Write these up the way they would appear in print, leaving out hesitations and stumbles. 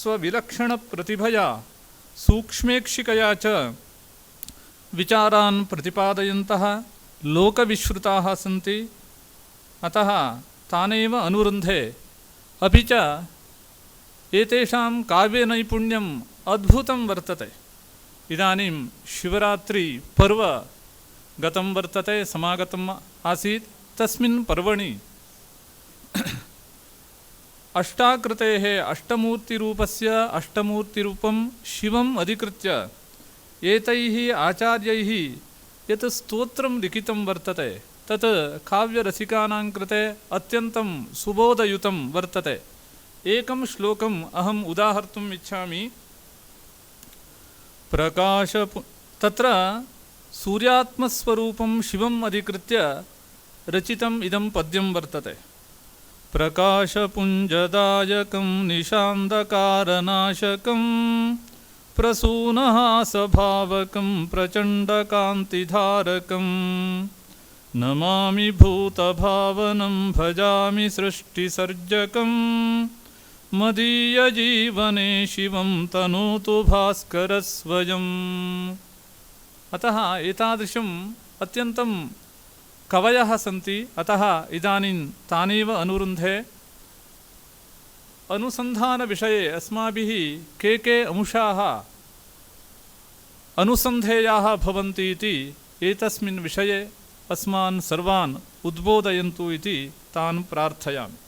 स्वविलक्षणप्रतिभया सूक्ष्मेक्षिकया च विचारान् प्रतिपादयन्तः लोकविश्रुताः सन्ति। अतः तानेव अनुरुन्धे। अपि च एतेषां काव्यनैपुण्यम् अद्भुतं वर्तते। इदानीं शिवरात्रि पर्व गतं वर्तते, समागतम् आसीत्। तस्मिन् पर्वणि अष्टाकृतेः अष्टमूर्तिरूपस्य अष्टमूर्तिरूपं शिवम् अधिकृत्य एतैः आचार्यैः यत् स्तोत्रं लिखितं वर्तते तत् काव्यरसिकानां कृते अत्यन्तं सुबोधयुतं वर्तते। एकं श्लोकम् अहम् उदाहर्तुम् इच्छामि। तत्र सूर्यात्मस्वरूपं शिवम् अधिकृत्य रचितम् इदं पद्यं वर्तते। प्रकाशपुञ्जदायकं निशान्धकारनाशकं प्रसूनहासभावकं प्रचण्डकान्तिधारकं नमामि भूतभावनं भजामि सृष्टिसर्जकं मदीयजीवने शिवं तनोतु भास्करस्वयम्। अतः एतादृशम् अत्यन्तं कवयः सन्ति। अतः इदानीं तानेव अनुरुन्धे। अनुसन्धानविषये अस्माभिः के अंशाः अनुसन्धेयाः भवन्ति इति एतस्मिन् विषये अस्मान् सर्वान् उद्बोधयन्तु इति तान् प्रार्थयामि।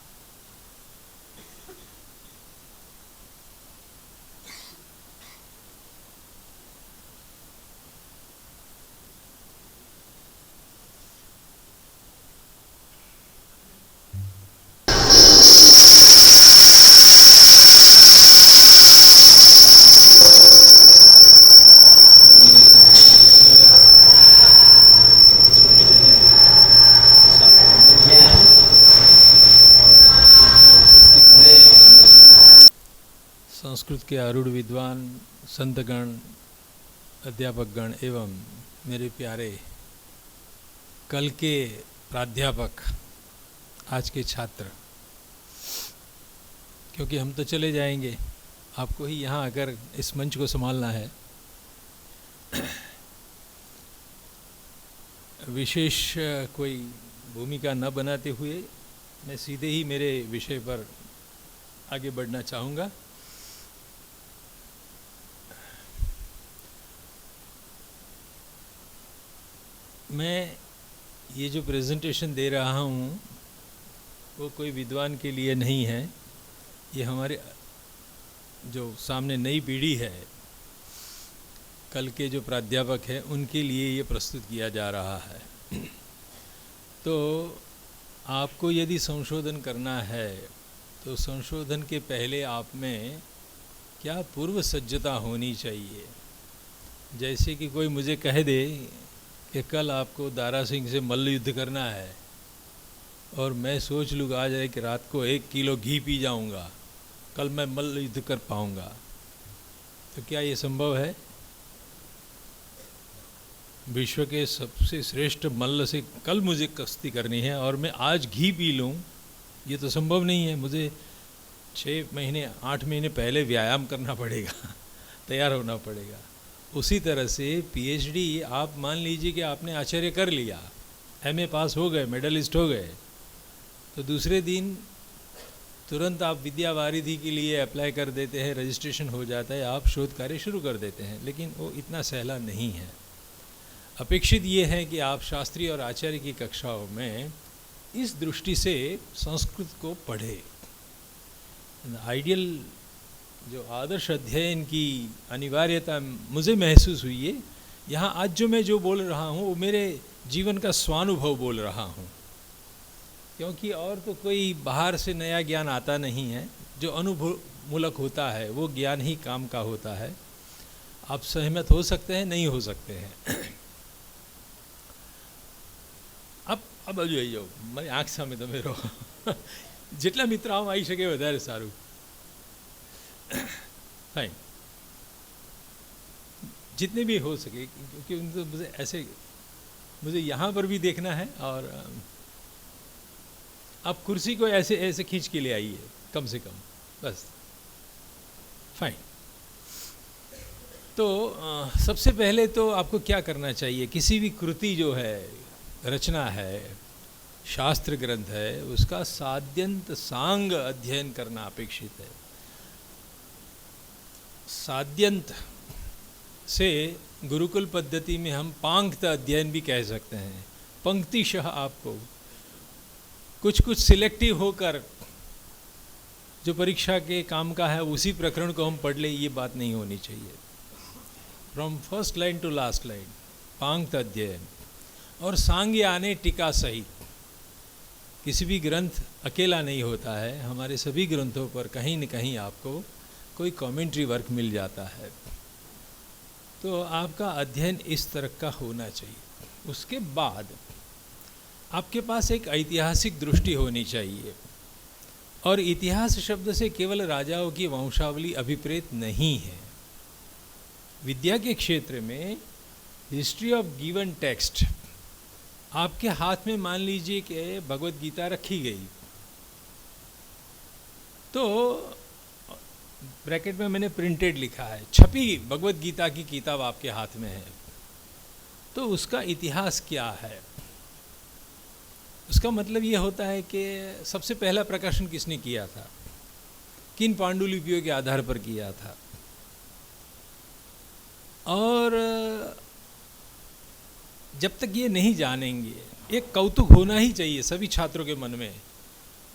संस्कृत के आरूढ़ विद्वान संतगण, अध्यापकगण एवं मेरे प्यारे कल के प्राध्यापक, आज के छात्र, क्योंकि हम तो चले जाएंगे, आपको ही यहाँ अगर इस मंच को संभालना है। विशेष कोई भूमिका न बनाते हुए मैं सीधे ही मेरे विषय पर आगे बढ़ना चाहूँगा। मैं ये जो प्रेजेंटेशन दे रहा हूँ वो कोई विद्वान के लिए नहीं है। ये हमारे जो सामने नई पीढ़ी है, कल के जो प्राध्यापक हैं, उनके लिए ये प्रस्तुत किया जा रहा है। तो आपको यदि संशोधन करना है तो संशोधन के पहले आप में क्या पूर्व सज्जता होनी चाहिए। जैसे कि कोई मुझे कह दे कि कल आपको दारा सिंह से मल्ल युद्ध करना है और मैं सोच लूँगा आज कि रात को 1 किलो घी पी जाऊँगा, कल मैं मल्ल युद्ध कर पाऊँगा, तो क्या ये संभव है? विश्व के सबसे श्रेष्ठ मल्ल से कल मुझे कुश्ती करनी है और मैं आज घी पी लूँ, ये तो संभव नहीं है। मुझे 6 महीने 8 महीने पहले व्यायाम करना पड़ेगा, तैयार होना पड़ेगा। उसी तरह से पीएचडी आप मान लीजिए कि आपने आचार्य कर लिया, एमए पास हो गए, मेडलिस्ट हो गए, तो दूसरे दिन तुरंत आप विद्या वारिधि के लिए अप्लाई कर देते हैं, रजिस्ट्रेशन हो जाता है, आप शोध कार्य शुरू कर देते हैं। लेकिन वो इतना सहला नहीं है। अपेक्षित ये है कि आप शास्त्री और आचार्य की कक्षाओं में इस दृष्टि से संस्कृत को पढ़े। आइडियल जो आदर्श अध्ययन की अनिवार्यता मुझे महसूस हुई है। यहाँ आज जो मैं जो बोल रहा हूँ वो मेरे जीवन का स्वानुभव बोल रहा हूँ, क्योंकि और तो कोई बाहर से नया ज्ञान आता नहीं है। जो अनुभवमूलक होता है वो ज्ञान ही काम का होता है। आप सहमत हो सकते हैं, नहीं हो सकते हैं। अब જોઈ જાઓ, મારી આંખ સામે તમે રહો। જેટલા મિત્ર આમ આવી શકે વધારે સારું। फाइन, जितने भी हो सके, क्योंकि उनको मुझे यहाँ पर भी देखना है। और आप कुर्सी को ऐसे ऐसे खींच के ले आइए, कम से कम, बस फाइन। तो सबसे पहले तो आपको क्या करना चाहिए, किसी भी कृति जो है, रचना है, शास्त्र ग्रंथ है, उसका साद्यंत सांग अध्ययन करना अपेक्षित है। साद्यंत से गुरुकुल पद्धति में हम पांक्त अध्ययन भी कह सकते हैं। पंक्तिशः आपको कुछ कुछ सिलेक्टिव होकर जो परीक्षा के काम का है उसी प्रकरण को हम पढ़ ले, ये बात नहीं होनी चाहिए। From first line to last line पांक्त अध्ययन। और सांग यानी टीका सहित। किसी भी ग्रंथ अकेला नहीं होता है, हमारे सभी ग्रंथों पर कहीं न कहीं आपको कोई कमेंट्री वर्क मिल जाता है। तो आपका अध्ययन इस तरह का होना चाहिए। उसके बाद आपके पास एक ऐतिहासिक दृष्टि होनी चाहिए। और इतिहास शब्द से केवल राजाओं की वंशावली अभिप्रेत नहीं है। विद्या के क्षेत्र में हिस्ट्री ऑफ गिवन टेक्स्ट, आपके हाथ में मान लीजिए कि भगवत गीता रखी गई, तो ब्रैकेट में मैंने प्रिंटेड लिखा है, छपी भगवत गीता की किताब आपके हाथ में है, तो उसका इतिहास क्या है? उसका मतलब ये होता है कि सबसे पहला प्रकाशन किसने किया था, किन पांडुलिपियों के आधार पर किया था। और जब तक ये नहीं जानेंगे, एक कौतुक होना ही चाहिए सभी छात्रों के मन में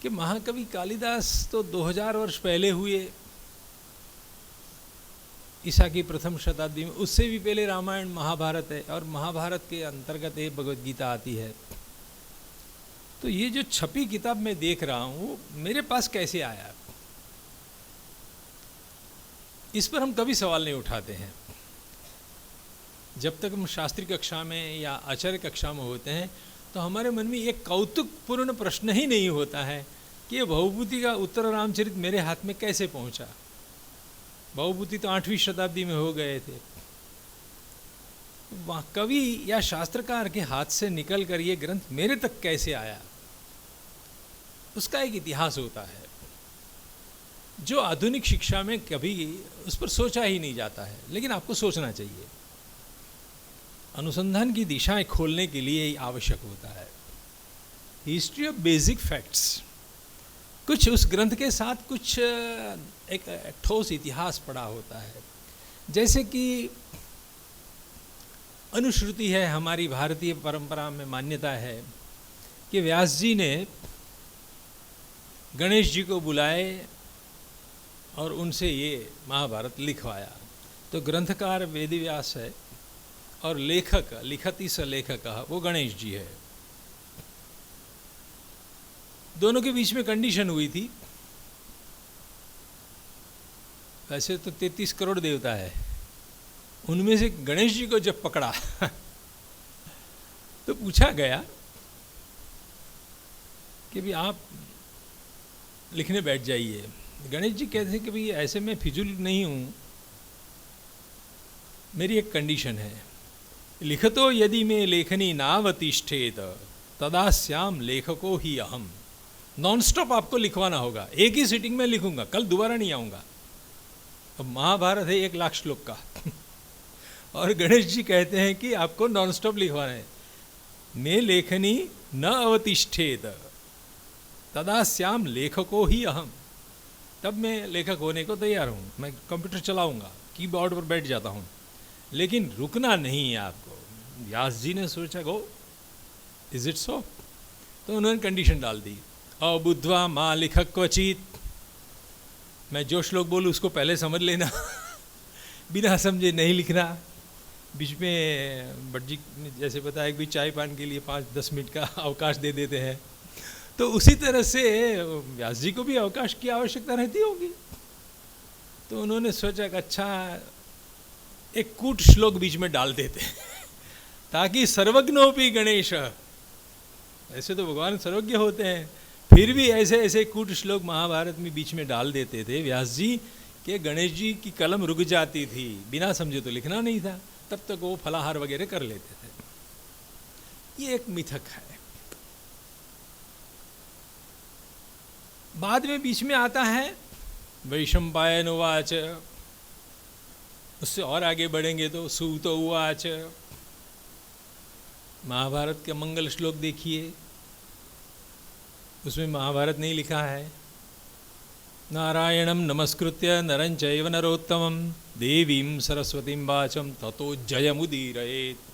कि महाकवि कालिदास तो 2000 वर्ष पहले हुए, ईसा की प्रथम शताब्दी में, उससे भी पहले रामायण महाभारत है, और महाभारत के अंतर्गत ये भगवत गीता आती है। तो ये जो छपी किताब मैं देख रहा हूँ, मेरे पास कैसे आया, इस पर हम कभी सवाल नहीं उठाते हैं। जब तक हम शास्त्री कक्षा में या आचार्य कक्षा में होते हैं तो हमारे मन में एक कौतुकपूर्ण प्रश्न ही नहीं होता है कि ये भवभूति का उत्तर रामचरित मेरे हाथ में कैसे पहुंचा। भवभूति तो 8वीं शताब्दी में हो गए थे। वहाँ कवि या शास्त्रकार के हाथ से निकल कर ये ग्रंथ मेरे तक कैसे आया, उसका एक इतिहास होता है जो आधुनिक शिक्षा में कभी उस पर सोचा ही नहीं जाता है, लेकिन आपको सोचना चाहिए। अनुसंधान की दिशाएं खोलने के लिए आवश्यक होता है। हिस्ट्री ऑफ बेसिक फैक्ट्स, कुछ उस ग्रंथ के साथ कुछ एक ठोस इतिहास पड़ा होता है। जैसे कि अनुश्रुति है, हमारी भारतीय परंपरा में मान्यता है कि व्यास जी ने गणेश जी को बुलाए और उनसे ये महाभारत लिखवाया। तो ग्रंथकार वेदव्यास है और लेखक, लिखति स लेखक, वो गणेश जी है। दोनों के बीच में कंडीशन हुई थी। वैसे तो 33 करोड़ देवता है, उनमें से गणेश जी को जब पकड़ा तो पूछा गया कि भी आप लिखने बैठ जाइए। गणेश जी कहते हैं कि भाई ऐसे मैं फिजूल नहीं हूँ, मेरी एक कंडीशन है, लिखतो यदि में लेखनी नावतिष्ठेत तदा श्याम लेखको ही अहम। नॉन स्टॉप आपको लिखवाना होगा, एक ही सिटिंग में लिखूंगा, कल दोबारा नहीं आऊँगा। अब महाभारत है 1 लाख श्लोक का और गणेश जी कहते हैं कि आपको नॉन स्टॉप लिखवाना है। मैं लेखनी न अवतिष्ठेत तदा श्याम लेखको ही अहम। तब मैं लेखक होने को तैयार हूँ, मैं कंप्यूटर चलाऊँगा, कीबोर्ड पर बैठ जाता हूँ, लेकिन रुकना नहीं है आपको। व्यास जी ने सोचा, गो इज इट सो? तो उन्होंने कंडीशन डाल दी, अबुद्ध्वा माँ लिख क्वचित। मैं जो श्लोक बोलूँ उसको पहले समझ लेना बिना समझे नहीं लिखना। बीच में भट्ट जी ने जैसे बताया कि चाय पान के लिए 5-10 मिनट का अवकाश दे देते हैं, तो उसी तरह से व्यास जी को भी अवकाश की आवश्यकता रहती होगी। तो उन्होंने सोचा कि अच्छा एक कूट श्लोक बीच में डाल देते ताकि सर्वज्ञोपि गणेश, ऐसे तो भगवान सर्वज्ञ होते हैं, फिर भी ऐसे ऐसे कूट श्लोक महाभारत में बीच में डाल देते थे व्यास जी कि गणेश जी की कलम रुक जाती थी, बिना समझे तो लिखना नहीं था, तब तक वो फलाहार वगैरह कर लेते थे। ये एक मिथक है। बाद में बीच में आता है वैशंपायन उवाच, उससे और आगे बढ़ेंगे तो सूत उवाच। महाभारत के मंगल श्लोक देखिए, उसमें महाभारत नहीं लिखा है। नारायणं नमस्कृत्य नरं चैव नरोत्तमं देवीं सरस्वतीं वाचं ततो जयमुदीरयेत्।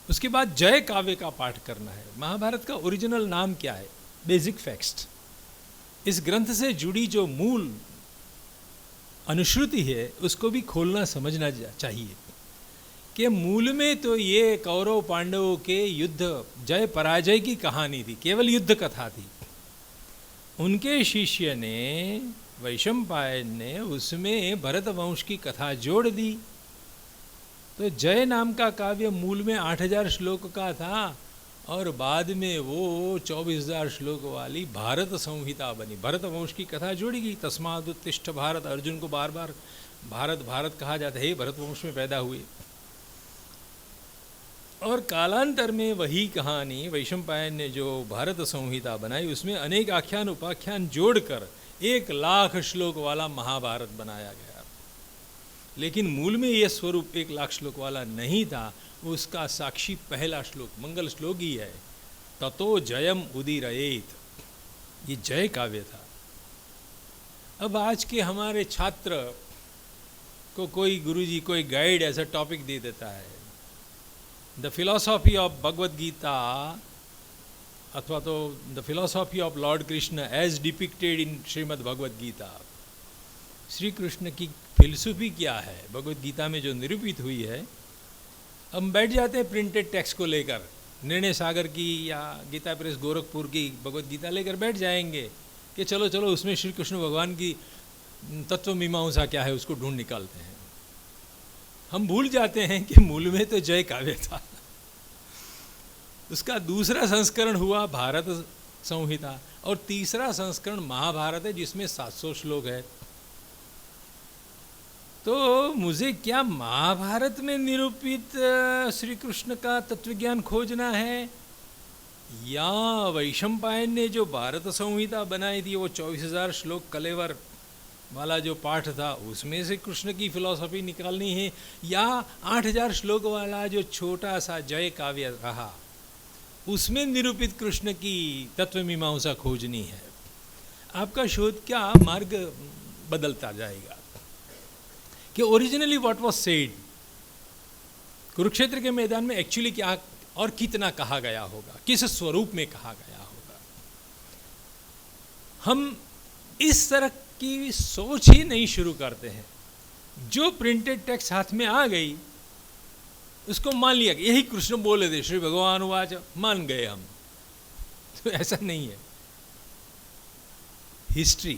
उसके बाद जय काव्य का पाठ करना है। महाभारत का ओरिजिनल नाम क्या है? Basic facts. इस ग्रंथ से जुड़ी जो मूल अनुश्रुति है उसको भी खोलना समझना चाहिए कि मूल में तो ये कौरव पांडवों के युद्ध जय पराजय की कहानी थी, केवल युद्ध कथा थी। उनके शिष्य ने वैशंपायन ने उसमें भरत वंश की कथा जोड़ दी। तो जय नाम का काव्य मूल में 8000 श्लोक का था और बाद में वो 24,000 श्लोक वाली भारत संहिता बनी। भरत वंश की कथा जोड़ी गई। तस्मादुत्तिष्ठ भारत, अर्जुन को बार बार भारत भारत कहा जाता है, भरत वंश में पैदा हुए। और कालांतर में वही कहानी वैशंपायन ने जो भारत संहिता बनाई, उसमें अनेक आख्यान उपाख्यान जोड़कर 1,00,000 श्लोक वाला महाभारत बनाया गया। लेकिन मूल में यह स्वरूप 1,00,000 श्लोक वाला नहीं था। उसका साक्षी पहला श्लोक मंगल श्लोक ही है, ततो जयम उदीरयेत्। ये जय काव्य था। अब आज के हमारे छात्र को कोई गुरुजी कोई गाइड ऐसा टॉपिक दे देता है, the philosophy of Bhagavad Gita, अथवा तो the philosophy of lord Krishna as depicted in Shrimad Bhagavad Gita. Shri Krishna की फिलसफी क्या है भगवद गीता में जो निरूपित हुई है। हम बैठ जाते हैं प्रिंटेड टेक्स्ट को लेकर, निर्णय सागर की या गीता प्रेस गोरखपुर की भगवद गीता लेकर बैठ जाएंगे कि चलो चलो उसमें श्री कृष्ण भगवान की तत्व मीमांसा क्या है उसको ढूंढ निकालते हैं। हम भूल जाते हैं कि मूल में तो जय काव्य था। उसका दूसरा संस्करण हुआ भारत संहिता और तीसरा संस्करण महाभारत है जिसमें 700 श्लोक है। तो मुझे क्या महाभारत में निरूपित श्री कृष्ण का तत्वज्ञान खोजना है या वैशंपायन ने जो भारत संहिता बनाई थी वो 24,000 श्लोक कलेवर वाला जो पाठ था उसमें से कृष्ण की फिलॉसफी निकालनी है, या 8,000 श्लोक वाला जो छोटा सा जय काव्य रहा उसमें निरूपित कृष्ण की तत्व मीमांसा खोजनी है। आपका शोध क्या मार्ग बदलता जाएगा कि originally what was said, Kurukshetra के मैदान में एक्चुअली क्या और कितना कहा गया होगा, किस स्वरूप में कहा गया होगा। हम इस तरह की सोच ही नहीं शुरू करते हैं। जो प्रिंटेड टेक्स्ट हाथ में आ गई उसको मान लिया कि यही कृष्ण बोले थे, श्री भगवान वाच, मान गए हम। तो ऐसा नहीं है। हिस्ट्री,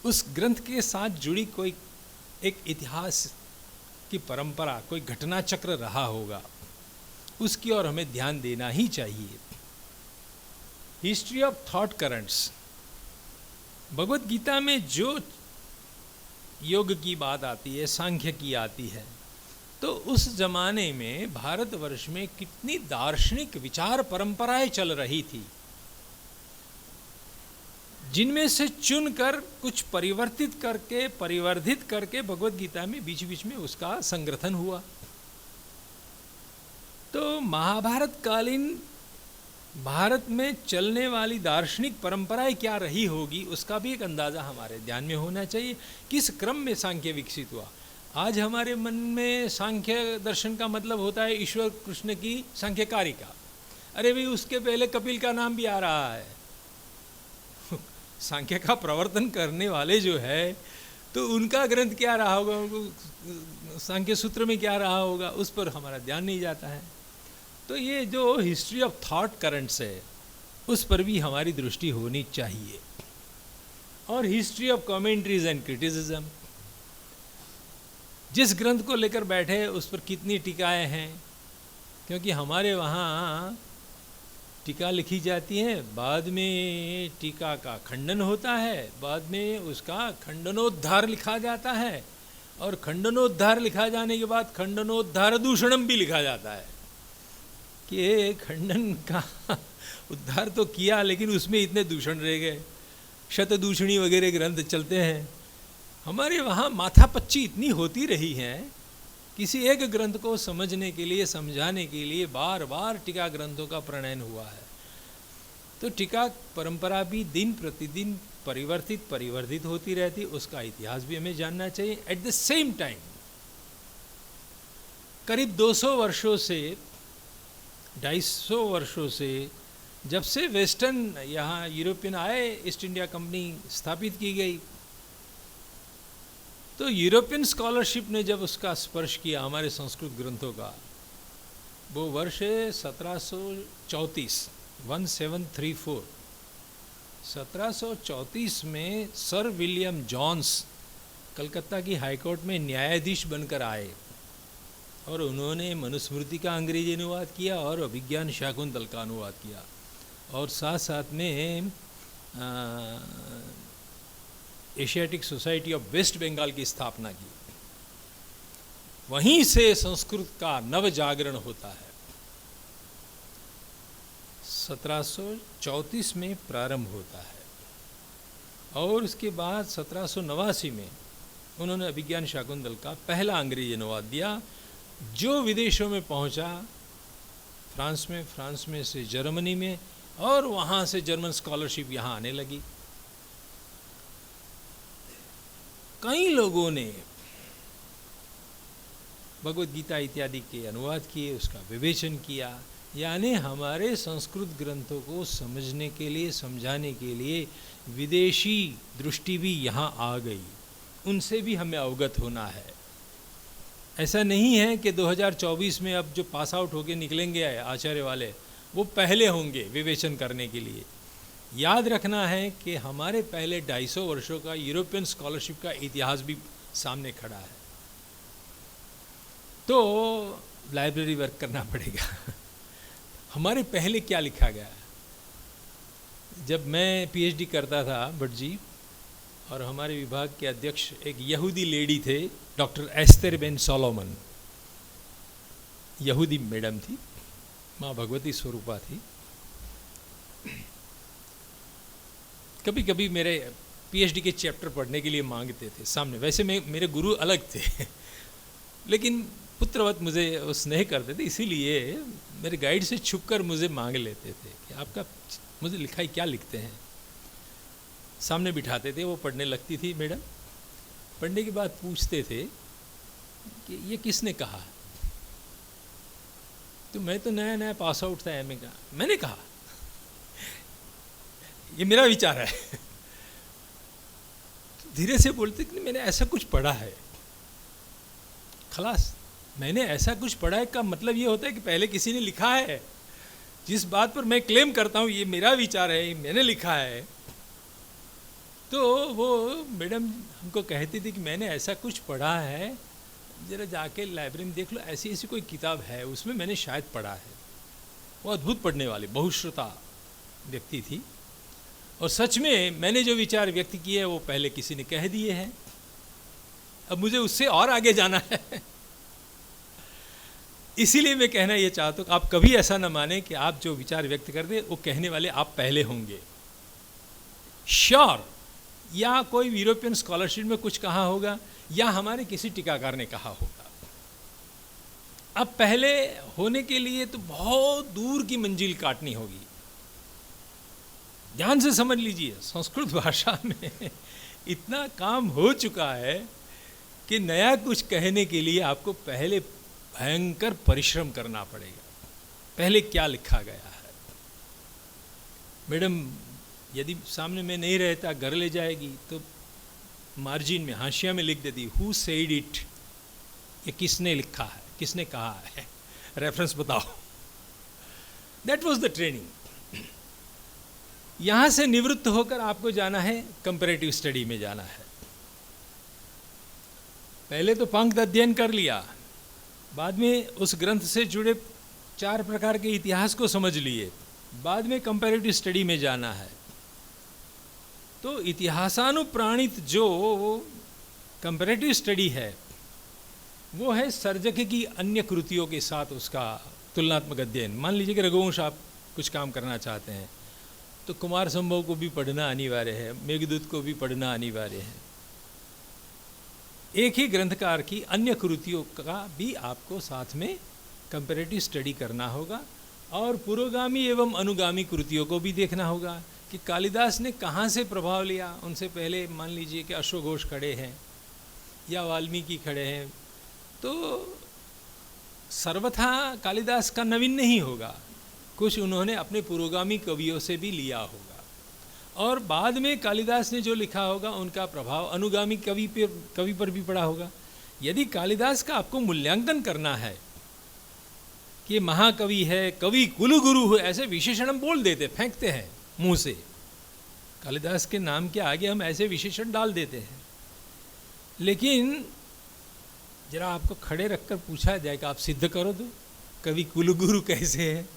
उस ग्रंथ के साथ जुड़ी कोई एक इतिहास की परंपरा, कोई घटना चक्र रहा होगा, उसकी ओर हमें ध्यान देना ही चाहिए। History of thought currents, Bhagavad Gita में जो योग की बात आती है, सांख्य की आती है, तो उस जमाने में भारतवर्ष में कितनी दार्शनिक विचार परंपराएं चल रही थी, जिनमें से चुनकर कुछ परिवर्धित करके भगवत गीता में बीच बीच में उसका संग्रथन हुआ। तो महाभारत कालीन भारत में चलने वाली दार्शनिक परंपराएं क्या रही होगी उसका भी एक अंदाज़ा हमारे ध्यान में होना चाहिए। किस क्रम में सांख्य विकसित हुआ। आज हमारे मन में सांख्य दर्शन का मतलब होता है ईश्वर कृष्ण की सांख्यकारिका। अरे भाई, उसके पहले कपिल का नाम भी आ रहा है। सांख्य का प्रवर्तन करने वाले जो है तो उनका ग्रंथ क्या रहा होगा, सांख्य सूत्र में क्या रहा होगा, उस पर हमारा ध्यान नहीं जाता है। तो ये जो हिस्ट्री ऑफ थॉट करंट्स है उस पर भी हमारी दृष्टि होनी चाहिए। और history of commentaries and criticism, जिस ग्रंथ को लेकर बैठे उस पर कितनी टीकाएं हैं, क्योंकि हमारे वहाँ टीका लिखी जाती है, बाद में टीका का खंडन होता है, बाद में उसका खंडनोद्धार लिखा जाता है, और खंडनोद्धार लिखा जाने के बाद खंडनोद्धार दूषणम भी लिखा जाता है कि खंडन का उद्धार तो किया लेकिन उसमें इतने दूषण रह गए। शतदूषणी वगैरह ग्रंथ चलते हैं। हमारे वहाँ माथापच्ची इतनी होती रही है, किसी एक ग्रंथ को समझने के लिए, समझाने के लिए बार बार टीका ग्रंथों का प्रणयन हुआ है। तो टीका परंपरा भी दिन प्रतिदिन परिवर्तित होती रहती, उसका इतिहास भी हमें जानना चाहिए। एट द सेम टाइम करीब 200 वर्षों से, 250 वर्षों से, जब से वेस्टर्न यहाँ यूरोपियन आए, ईस्ट इंडिया कंपनी स्थापित की गई, तो यूरोपियन स्कॉलरशिप ने जब उसका स्पर्श किया हमारे संस्कृत ग्रंथों का, वो वर्ष है 1734, 1734। 1734 में सर विलियम जॉन्स कलकत्ता की हाईकोर्ट में न्यायाधीश बनकर आए और उन्होंने मनुस्मृति का अंग्रेजी अनुवाद किया और अभिज्ञान शाकुंतल का अनुवाद किया, और साथ साथ में Asiatic Society of West Bengal की स्थापना की। वहीं से संस्कृत का नव जागरण होता है। 1734 में प्रारंभ होता है और उसके बाद 1789 में उन्होंने अभिज्ञान शाकुंतल का पहला अंग्रेजी अनुवाद दिया, जो विदेशों में पहुंचा, फ्रांस में से जर्मनी में, और वहाँ से जर्मन स्कॉलरशिप यहाँ आने लगी। कई लोगों ने भगवद गीता इत्यादि के अनुवाद किए, उसका विवेचन किया, यानी हमारे संस्कृत ग्रंथों को समझने के लिए, समझाने के लिए विदेशी दृष्टि भी यहाँ आ गई, उनसे भी हमें अवगत होना है। ऐसा नहीं है कि 2024 में अब जो पास आउट होके निकलेंगे आचार्य वाले, वो पहले होंगे विवेचन करने के लिए। याद रखना है कि हमारे पहले 250 वर्षों का यूरोपियन स्कॉलरशिप का इतिहास भी सामने खड़ा है, तो लाइब्रेरी वर्क करना पड़ेगा। हमारे पहले क्या लिखा गया है। जब मैं पीएचडी करता था भट्ट जी, और हमारे विभाग के अध्यक्ष एक यहूदी लेडी थे, डॉक्टर एस्तर बेन सोलोमन, यहूदी मैडम थी, माँ भगवती स्वरूपा थी। कभी कभी मेरे पीएचडी के चैप्टर पढ़ने के लिए मांगते थे सामने। वैसे मेरे गुरु अलग थे लेकिन पुत्रवत मुझे स्नेह करते थे, इसीलिए मेरे गाइड से छुपकर मुझे मांग लेते थे कि आपका मुझे लिखाई क्या लिखते हैं। सामने बिठाते थे, वो पढ़ने लगती थी मैडम। पढ़ने के बाद पूछते थे कि ये किसने कहा। तो मैं तो नया नया पास आउट था एमए का, मैंने कहा ये मेरा विचार है। धीरे से बोलते कि मैंने ऐसा कुछ पढ़ा है, खलास। मैंने ऐसा कुछ पढ़ा है का मतलब ये होता है कि पहले किसी ने लिखा है। जिस बात पर मैं क्लेम करता हूँ ये मेरा विचार है, मैंने लिखा है, तो वो मैडम हमको कहती थी कि मैंने ऐसा कुछ पढ़ा है, जरा जाके लाइब्रेरी में देख लो, ऐसी ऐसी कोई किताब है, उसमें मैंने शायद पढ़ा है। वो अद्भुत पढ़ने वाली बहुश्रुता व्यक्ति थी, और सच में मैंने जो विचार व्यक्त किए वो पहले किसी ने कह दिए हैं। अब मुझे उससे और आगे जाना है। इसीलिए मैं कहना ये चाहता हूँ कि आप कभी ऐसा न माने कि आप जो विचार व्यक्त कर दे वो कहने वाले आप पहले होंगे। श्योर, या कोई यूरोपियन स्कॉलरशिप में कुछ कहा होगा, या हमारे किसी टीकाकार ने कहा होगा। अब पहले होने के लिए तो बहुत दूर की मंजिल काटनी होगी। ध्यान से समझ लीजिए, संस्कृत भाषा में इतना काम हो चुका है कि नया कुछ कहने के लिए आपको पहले भयंकर परिश्रम करना पड़ेगा। पहले क्या लिखा गया है। मैडम यदि सामने में नहीं रहता, घर ले जाएगी तो मार्जिन में, हाशिया में लिख देती हु सेड इट, ये किसने लिखा है, किसने कहा है, रेफरेंस बताओ। That was the training. यहाँ से निवृत्त होकर आपको जाना है कंपैरेटिव स्टडी में जाना है। पहले तो पंक्ति अध्ययन कर लिया, बाद में उस ग्रंथ से जुड़े 4 प्रकार के इतिहास को समझ लिए, बाद में कंपैरेटिव स्टडी में जाना है। तो इतिहासानुप्राणित जो कंपैरेटिव स्टडी है वो है सर्जक की अन्य कृतियों के साथ उसका तुलनात्मक अध्ययन। मान लीजिए कि रघुवंश आप कुछ काम करना चाहते हैं, तो कुमार संभव को भी पढ़ना अनिवार्य है, मेघदूत को भी पढ़ना अनिवार्य है। एक ही ग्रंथकार की अन्य कृतियों का भी आपको साथ में कंपैरेटिव स्टडी करना होगा, और पुरोगामी एवं अनुगामी कृतियों को भी देखना होगा कि कालिदास ने कहाँ से प्रभाव लिया। उनसे पहले मान लीजिए कि अश्वघोष खड़े हैं या वाल्मीकि खड़े हैं, तो सर्वथा कालिदास का नवीन नहीं होगा, कुछ उन्होंने अपने पुरोगामी कवियों से भी लिया होगा, और बाद में कालिदास ने जो लिखा होगा उनका प्रभाव अनुगामी कवि पर भी पड़ा होगा। यदि कालिदास का आपको मूल्यांकन करना है कि महाकवि है, कवि कुलगुरु है, ऐसे विशेषण हम बोल देते, फेंकते हैं मुंह से, कालिदास के नाम के आगे हम ऐसे विशेषण डाल देते हैं, लेकिन जरा आपको खड़े रखकर पूछा जाए कि आप सिद्ध करो तो कवि कुलगुरु कैसे है,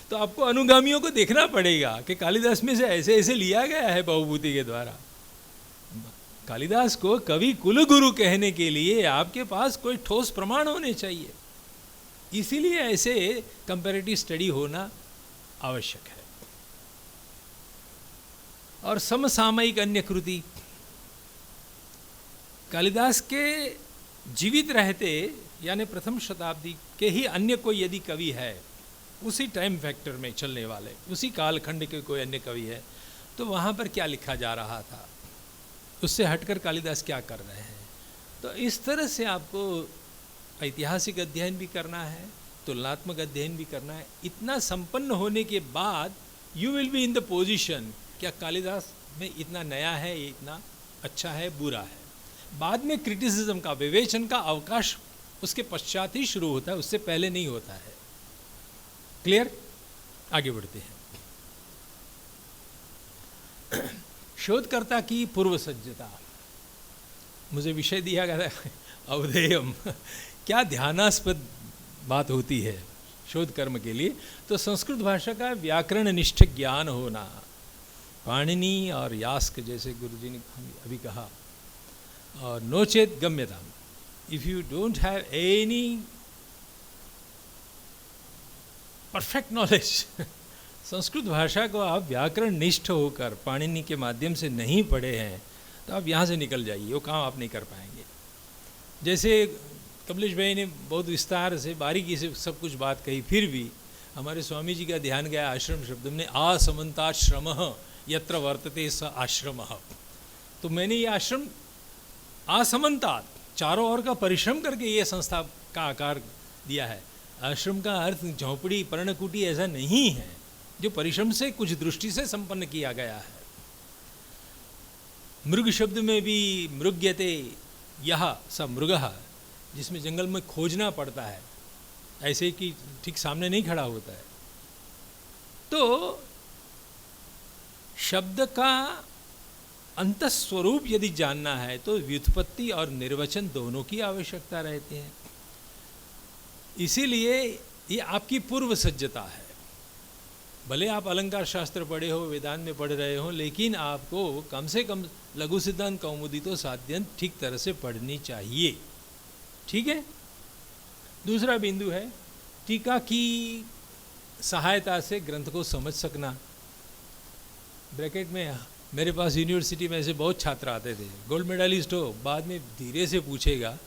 तो आपको अनुगामियों को देखना पड़ेगा कि कालिदास में से ऐसे ऐसे लिया गया है बहुभूति के द्वारा। कालिदास को कवि कुलगुरु कहने के लिए आपके पास कोई ठोस प्रमाण होने चाहिए, इसीलिए ऐसे कंपैरेटिव स्टडी होना आवश्यक है। और समसामयिक अन्य कृति, कालिदास के जीवित रहते यानी प्रथम शताब्दी के ही अन्य कोई यदि कवि है, उसी टाइम फैक्टर में चलने वाले, उसी कालखंड के कोई अन्य कवि है, तो वहाँ पर क्या लिखा जा रहा था, उससे हटकर कालिदास क्या कर रहे हैं। तो इस तरह से आपको ऐतिहासिक अध्ययन भी करना है, तुलनात्मक अध्ययन भी करना है। इतना संपन्न होने के बाद you will be in the position, क्या कालिदास में इतना नया है, इतना अच्छा है, बुरा है। बाद में क्रिटिसिज्म का, विवेचन का अवकाश उसके पश्चात ही शुरू होता है, उससे पहले नहीं होता है। क्लियर? आगे बढ़ते हैं। शोधकर्ता की पूर्व सज्जता, मुझे विषय दिया गया था अवधेयम, क्या ध्यानास्पद बात होती है शोध कर्म के लिए, तो संस्कृत भाषा का व्याकरण निष्ठ ज्ञान होना, पाणिनि और यास्क जैसे गुरुजी ने अभी कहा, और नोचेत गम्यता, if you don't have any perfect knowledge, Sanskrit भाषा को आप व्याकरण निष्ठ होकर पाणिनि के माध्यम से नहीं पढ़े हैं, तो आप यहाँ से निकल जाइए, वो काम आप नहीं कर पाएंगे। जैसे कमलेश भाई ने बहुत विस्तार से बारीकी से सब कुछ बात कही, फिर भी हमारे स्वामी जी का ध्यान गया आश्रम शब्द में, असमन्ताश्रम यत्र वर्तते स आश्रम। तो मैंने ये आश्रम असमन्तात, चारों ओर का परिश्रम करके ये संस्था का आकार दिया है। आश्रम का अर्थ झोंपड़ी पर्णकुटी ऐसा नहीं है, जो परिश्रम से कुछ दृष्टि से संपन्न किया गया है। मृग शब्द में भी मृग्यते, यह सब मृगः, जिसमें जंगल में खोजना पड़ता है, ऐसे कि ठीक सामने नहीं खड़ा होता है। तो शब्द का अंतस्वरूप यदि जानना है तो व्युत्पत्ति और निर्वचन दोनों की आवश्यकता रहती है। इसीलिए ये आपकी पूर्व सज्जता है। भले आप अलंकार शास्त्र पढ़े हो, वेदांत में पढ़ रहे हो, लेकिन आपको कम से कम लघु सिद्धांत कौमुदी तो साध्यंत ठीक तरह से पढ़नी चाहिए। ठीक है। दूसरा बिंदु है टीका की सहायता से ग्रंथ को समझ सकना। ब्रैकेट में मेरे पास यूनिवर्सिटी में ऐसे बहुत छात्र आते थे, गोल्ड मेडलिस्ट हो, बाद में धीरे से पूछेगा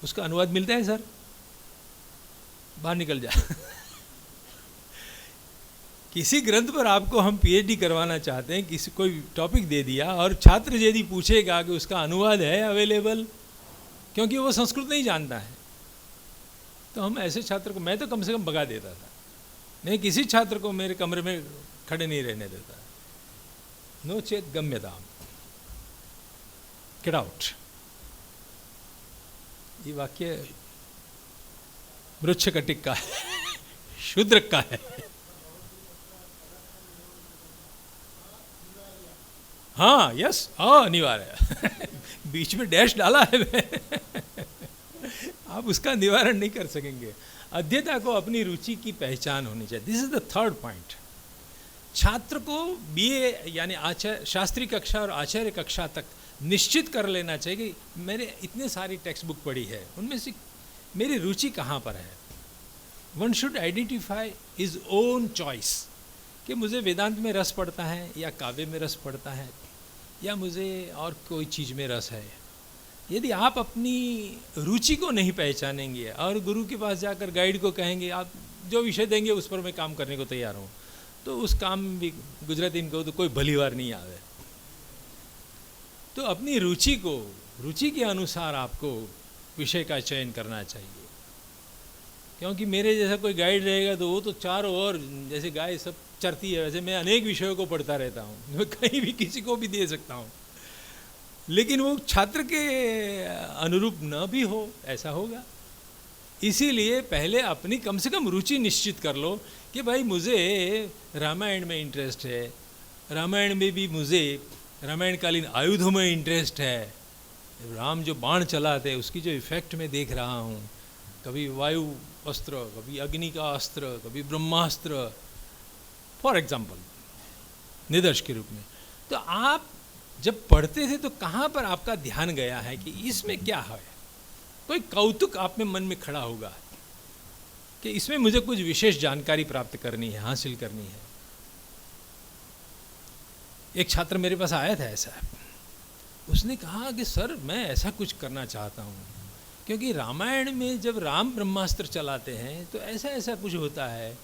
उसका अनुवाद मिलता है सर, बाहर निकल जा। किसी ग्रंथ पर आपको हम पीएचडी करवाना चाहते हैं, किसी कोई टॉपिक दे दिया और छात्र यदि पूछेगा कि उसका अनुवाद है अवेलेबल, क्योंकि वो संस्कृत नहीं जानता है, तो हम ऐसे छात्र को, मैं तो कम से कम भगा देता था। मैं किसी छात्र को मेरे कमरे में खड़े नहीं रहने देता। नो चेत गम्यताम, गेट आउट। ये वाक्य मृच्छकटिक का है, शूद्र का है। हाँ, यस, अनिवार्य। बीच में डैश डाला है मैं। आप उसका निवारण नहीं कर सकेंगे। अध्येता को अपनी रुचि की पहचान होनी चाहिए। This is the third point. छात्र को बीए यानी आचार्य, शास्त्री कक्षा और आचार्य कक्षा तक निश्चित कर लेना चाहिए कि मैंने इतने सारी टेक्स्ट बुक पढ़ी है, उनमें से मेरी रुचि कहाँ पर है। One should identify his own choice कि मुझे वेदांत में रस पड़ता है या काव्य में रस पड़ता है या मुझे और कोई चीज़ में रस है। यदि आप अपनी रुचि को नहीं पहचानेंगे और गुरु के पास जाकर गाइड को कहेंगे आप जो विषय देंगे उस पर मैं काम करने को तैयार हूँ, तो उस काम में भी गुजराती में कहो तो कोई भली बार नहीं आवे। तो अपनी रुचि के अनुसार आपको विषय का चयन करना चाहिए, क्योंकि मेरे जैसा कोई गाइड रहेगा तो वो तो चारों ओर जैसे गाय सब चरती है, वैसे मैं अनेक विषयों को पढ़ता रहता हूँ, मैं कहीं भी किसी को भी दे सकता हूँ, लेकिन वो छात्र के अनुरूप न भी हो, ऐसा होगा। इसीलिए पहले अपनी कम से कम रुचि निश्चित कर लो कि भाई मुझे रामायण में इंटरेस्ट है, रामायण में भी मुझे रामायणकालीन आयुधों में इंटरेस्ट है, राम जो बाण चलाते उसकी जो इफेक्ट मैं देख रहा हूँ, कभी वायु अस्त्र, कभी अग्नि का अस्त्र, कभी ब्रह्मास्त्र, फॉर एग्जाम्पल निदर्श के रूप में। तो आप जब पढ़ते थे तो कहाँ पर आपका ध्यान गया है कि इसमें क्या है? कोई कौतुक आप में मन में खड़ा होगा कि इसमें मुझे कुछ विशेष जानकारी प्राप्त करनी है, हासिल करनी है। एक छात्र मेरे पास आया था ऐसा, उसने कहा कि सर मैं ऐसा कुछ करना चाहता हूँ, क्योंकि रामायण में जब राम ब्रह्मास्त्र चलाते हैं तो ऐसा ऐसा कुछ होता है,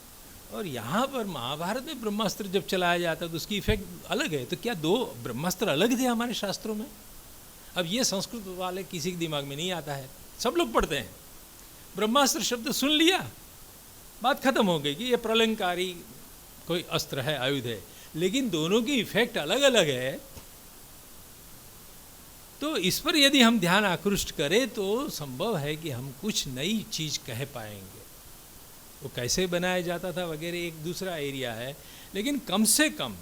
और यहाँ पर महाभारत में ब्रह्मास्त्र जब चलाया जाता है तो उसकी इफेक्ट अलग है। तो क्या दो ब्रह्मास्त्र अलग थे हमारे शास्त्रों में? अब ये संस्कृत वाले किसी के दिमाग में नहीं आता है, सब लोग पढ़ते हैं, ब्रह्मास्त्र शब्द सुन लिया, बात खत्म हो गई कि ये प्रलंकारी कोई अस्त्र है, आयुध है, लेकिन दोनों की इफेक्ट अलग अलग है। तो इस पर यदि हम ध्यान आकृष्ट करें तो संभव है कि हम कुछ नई चीज कह पाएंगे। वो कैसे बनाया जाता था वगैरह एक दूसरा एरिया है, लेकिन कम से कम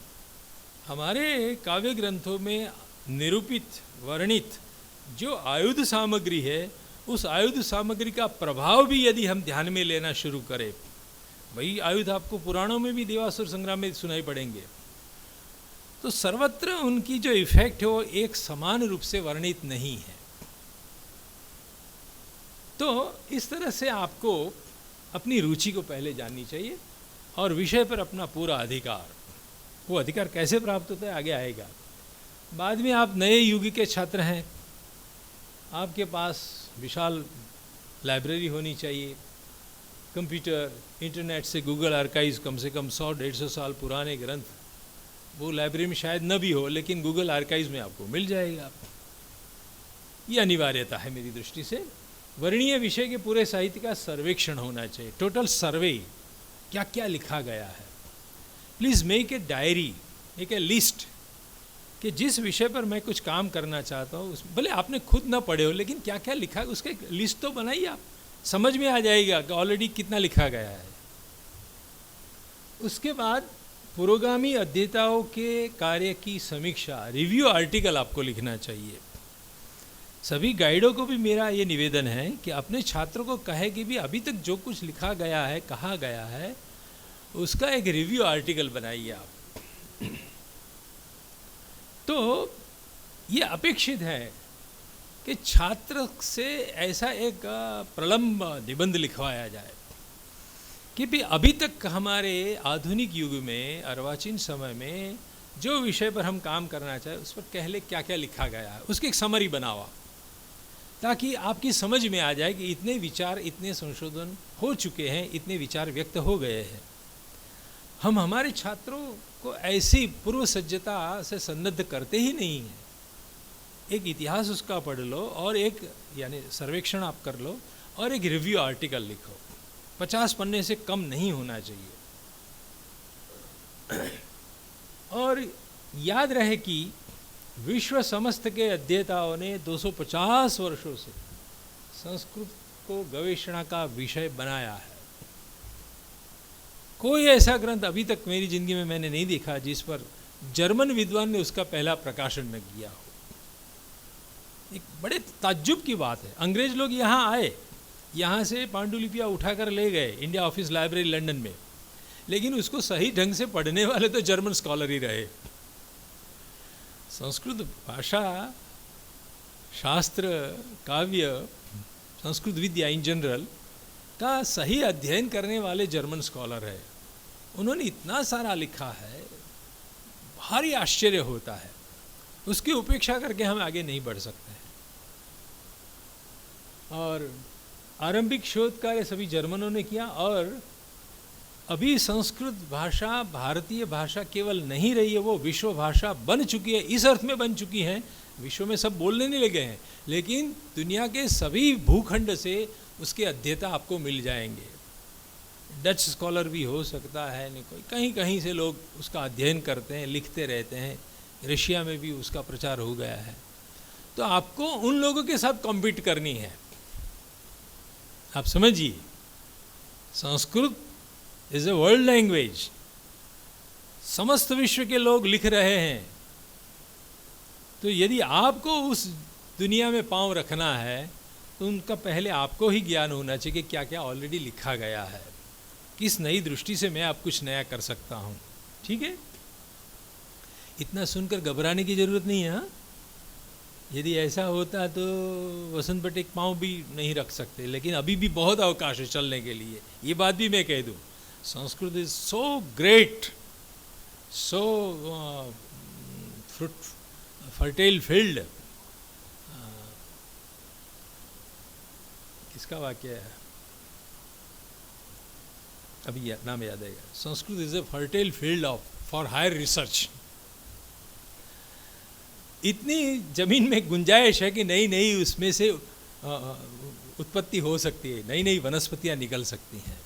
हमारे काव्य ग्रंथों में निरूपित वर्णित जो आयुध सामग्री है, उस आयुध सामग्री का प्रभाव भी यदि हम ध्यान में लेना शुरू करें, वही आयुध आपको पुराणों में भी देवासुर संग्राम में सुनाई पड़ेंगे, तो सर्वत्र उनकी जो इफेक्ट है वो एक समान रूप से वर्णित नहीं है। तो इस तरह से आपको अपनी रुचि को पहले जाननी चाहिए और विषय पर अपना पूरा अधिकार। वो अधिकार कैसे प्राप्त होता है आगे आएगा। बाद में आप नए युग के छात्र हैं, आपके पास विशाल लाइब्रेरी होनी चाहिए, कंप्यूटर, इंटरनेट से गूगल आर्काइव्स कम से कम 100-150 साल पुराने ग्रंथ, वो लाइब्रेरी में शायद न भी हो लेकिन गूगल आर्काइव्स में आपको मिल जाएगा। ये अनिवार्यता है मेरी दृष्टि से। वर्णीय विषय के पूरे साहित्य का सर्वेक्षण होना चाहिए, टोटल सर्वे, क्या क्या लिखा गया है। प्लीज़ मेक ए डायरी, एक ए लिस्ट कि जिस विषय पर मैं कुछ काम करना चाहता हूँ, भले आपने खुद ना पढ़े हो लेकिन क्या क्या लिखा है उसके लिस्ट तो बनाइए, आप समझ में आ जाएगा कि ऑलरेडी कितना लिखा गया है। उसके बाद पुरोगामी अध्येताओं के कार्य की समीक्षा, रिव्यू आर्टिकल आपको लिखना चाहिए। सभी गाइडों को भी मेरा ये निवेदन है कि अपने छात्रों को कहे कि भी अभी तक जो कुछ लिखा गया है, कहा गया है, उसका एक रिव्यू आर्टिकल बनाइए आप। तो ये अपेक्षित है कि छात्र से ऐसा एक प्रलंब निबंध लिखवाया जाए कि भी अभी तक हमारे आधुनिक युग में, अर्वाचीन समय में जो विषय पर हम काम करना चाहें उस पर पहले क्या क्या लिखा गया है, उसकी एक समरी बनाओ, ताकि आपकी समझ में आ जाए कि इतने विचार, इतने संशोधन हो चुके हैं, इतने विचार व्यक्त हो गए हैं। हम हमारे छात्रों को ऐसी पूर्व सज्जता से सन्नद्ध करते ही नहीं हैं। एक इतिहास उसका पढ़ लो और एक यानी सर्वेक्षण आप कर लो और एक रिव्यू आर्टिकल लिखो, 50 पन्ने से कम नहीं होना चाहिए। और याद रहे कि विश्व समस्त के अध्येताओं ने 250 वर्षों से संस्कृत को गवेषणा का विषय बनाया है। कोई ऐसा ग्रंथ अभी तक मेरी जिंदगी में मैंने नहीं देखा जिस पर जर्मन विद्वान ने उसका पहला प्रकाशन न किया हो। एक बड़े ताज्जुब की बात है, अंग्रेज लोग यहाँ आए, यहाँ से पांडुलिपियाँ उठाकर ले गए इंडिया ऑफिस लाइब्रेरी लंदन में, लेकिन उसको सही ढंग से पढ़ने वाले तो जर्मन स्कॉलर ही रहे। संस्कृत भाषा, शास्त्र, काव्य, संस्कृत विद्या इन जनरल का सही अध्ययन करने वाले जर्मन स्कॉलर है। उन्होंने इतना सारा लिखा है, भारी आश्चर्य होता है। उसकी उपेक्षा करके हम आगे नहीं बढ़ सकते हैं। और आरंभिक शोध कार्य सभी जर्मनों ने किया, और अभी संस्कृत भाषा भारतीय भाषा केवल नहीं रही है, वो विश्व भाषा बन चुकी है। इस अर्थ में बन चुकी है, विश्व में सब बोलने नहीं लगे हैं, लेकिन दुनिया के सभी भूखंड से उसके अध्येता आपको मिल जाएंगे। डच स्कॉलर भी हो सकता है, नहीं कोई, कहीं कहीं से लोग उसका अध्ययन करते हैं, लिखते रहते हैं। रशिया में भी उसका प्रचार हो गया है। तो आपको उन लोगों के साथ कॉम्पीट करनी है। आप समझिए, Sanskrit is a world language, समस्त विश्व के लोग लिख रहे हैं। तो यदि आपको उस दुनिया में पांव रखना है तो उनका पहले आपको ही ज्ञान होना चाहिए कि क्या क्या ऑलरेडी लिखा गया है, किस नई दृष्टि से मैं अब कुछ नया कर सकता हूँ। ठीक है, इतना सुनकर घबराने की जरूरत नहीं है। हाँ? यदि ऐसा होता तो वसंत बट एक पाँव भी नहीं रख सकते, लेकिन अभी भी बहुत अवकाश है चलने के लिए। ये बात भी मैं कह दूँ, Sanskrit is so great, so fertile field. किसका वाक्य है, अभी नाम याद आएगा। Sanskrit is a fertile field of for higher research. इतनी जमीन में गुंजाइश है कि नई नई उसमें से उत्पत्ति हो सकती है, नई नई वनस्पतियां निकल सकती हैं।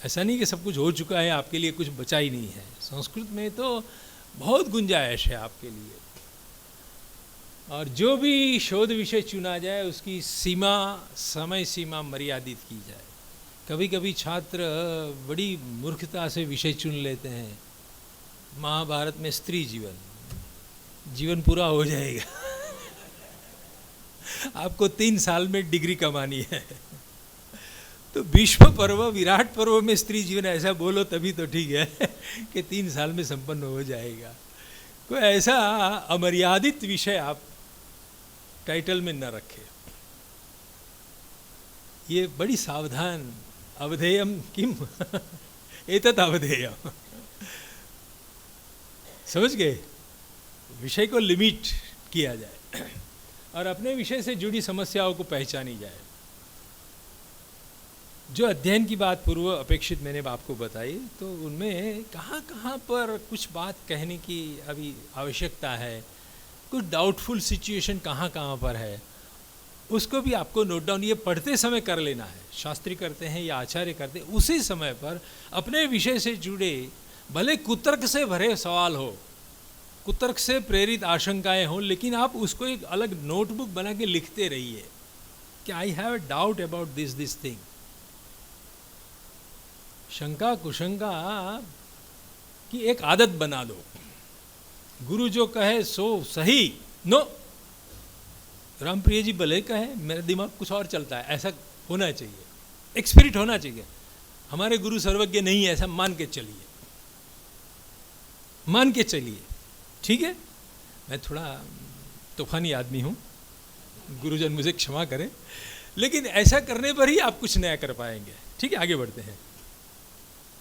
ऐसा नहीं कि सब कुछ हो चुका है, आपके लिए कुछ बचा ही नहीं है। संस्कृत में तो बहुत गुंजाइश है आपके लिए। और जो भी शोध विषय चुना जाए उसकी सीमा, समय सीमा मर्यादित की जाए। कभी कभी छात्र बड़ी मूर्खता से विषय चुन लेते हैं। महाभारत में स्त्री जीवन, जीवन पूरा हो जाएगा आपको 3 साल में डिग्री कमानी है। तो भीष्म पर्व, विराट पर्व में स्त्री जीवन ऐसा बोलो तभी तो ठीक है कि 3 साल में संपन्न हो जाएगा। कोई ऐसा अमर्यादित विषय आप टाइटल में न रखें। ये बड़ी सावधान, अवधेयम किम एतत् अवधेयम, समझ गए? विषय को लिमिट किया जाए और अपने विषय से जुड़ी समस्याओं को पहचानी जाए। जो अध्ययन की बात पूर्व अपेक्षित मैंने आपको बताई, तो उनमें कहाँ कहाँ पर कुछ बात कहने की अभी आवश्यकता है, कुछ डाउटफुल सिचुएशन कहाँ कहाँ पर है, उसको भी आपको नोट डाउन ये पढ़ते समय कर लेना है। शास्त्री करते हैं या आचार्य करते हैं, उसी समय पर अपने विषय से जुड़े भले कुतर्क से भरे सवाल हो, कुतर्क से प्रेरित आशंकाएं हों, लेकिन आप उसको एक अलग नोटबुक बना के लिखते रहिए कि I have a doubt about this thing. शंका कुशंका की एक आदत बना दो। गुरु जो कहे सो सही, नो, रामप्रिय जी भले कहे, मेरा दिमाग कुछ और चलता है, ऐसा होना चाहिए। एक स्पिरिट होना चाहिए। हमारे गुरु सर्वज्ञ नहीं है, ऐसा मान के चलिए, मान के चलिए। ठीक है, मैं थोड़ा तूफानी आदमी हूँ, गुरुजन मुझे क्षमा करें, लेकिन ऐसा करने पर ही आप कुछ नया कर पाएंगे। ठीक है, आगे बढ़ते हैं।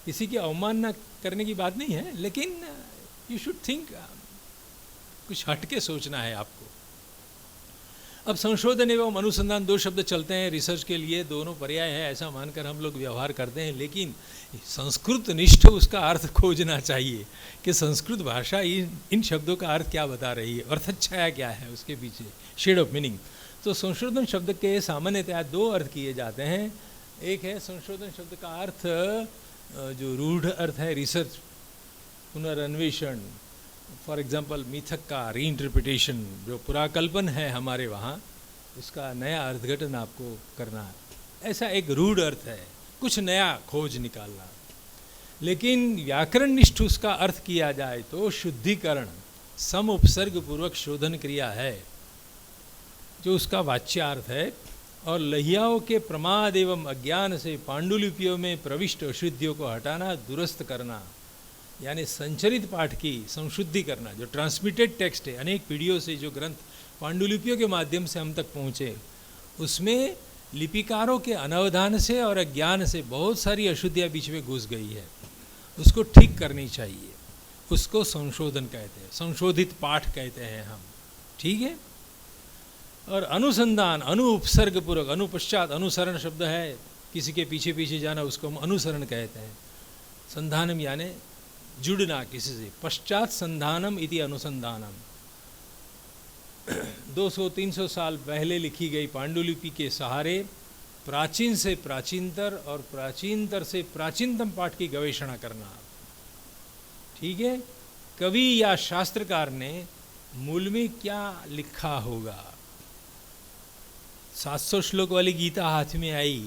किसी की अवमानना करने की बात नहीं है, लेकिन यू शुड थिंक, कुछ हट के सोचना है आपको। अब संशोधन एवं अनुसंधान 2 शब्द चलते हैं रिसर्च के लिए, दोनों पर्याय है ऐसा मानकर हम लोग व्यवहार करते हैं, लेकिन संस्कृत निष्ठ उसका अर्थ खोजना चाहिए कि संस्कृत भाषा इन शब्दों का अर्थ क्या बता रही है, अर्थछाया क्या है उसके पीछे, शेड ऑफ मीनिंग। तो संशोधन शब्द के सामान्यतः 2 अर्थ किए जाते हैं। एक है संशोधन शब्द का अर्थ जो रूढ़ अर्थ है, रिसर्च, पुनर्न्वेषण, फॉर एग्जाम्पल मिथक का रीइंटरप्रिटेशन, जो पुराकल्पन है हमारे वहाँ, उसका नया अर्थघटन आपको करना है। ऐसा एक रूढ़ अर्थ है, कुछ नया खोज निकालना। लेकिन व्याकरण निष्ठ उसका अर्थ किया जाए तो शुद्धिकरण, सम उपसर्ग पूर्वक शोधन क्रिया है, जो उसका वाच्यार्थ है। और लहियाओं के प्रमाद एवं अज्ञान से पांडुलिपियों में प्रविष्ट अशुद्धियों को हटाना, दुरुस्त करना, यानी संचरित पाठ की संशुद्धि करना। जो ट्रांसमिटेड टेक्स्ट है, अनेक पीढ़ियों से जो ग्रंथ पांडुलिपियों के माध्यम से हम तक पहुँचे, उसमें लिपिकारों के अनवधान से और अज्ञान से बहुत सारी अशुद्धियाँ बीच में घुस गई है। उसको ठीक करनी चाहिए, उसको संशोधन कहते हैं, संशोधित पाठ कहते हैं हम, ठीक है। और अनुसंधान, अनु उपसर्ग पूर्वक, अनुपश्चात, अनुसरण शब्द है, किसी के पीछे पीछे जाना, उसको हम अनुसरण कहते हैं। संधानम यानी जुड़ना किसी से, पश्चात संधानम इति अनुसंधानम। 200-300 साल पहले लिखी गई पांडुलिपि के सहारे प्राचीन से प्राचीनतर और प्राचीनतर से प्राचीनतम पाठ की गवेषणा करना, ठीक है। कवि या शास्त्रकार ने मूल में क्या लिखा होगा। 700 श्लोक वाली गीता हाथ में आई,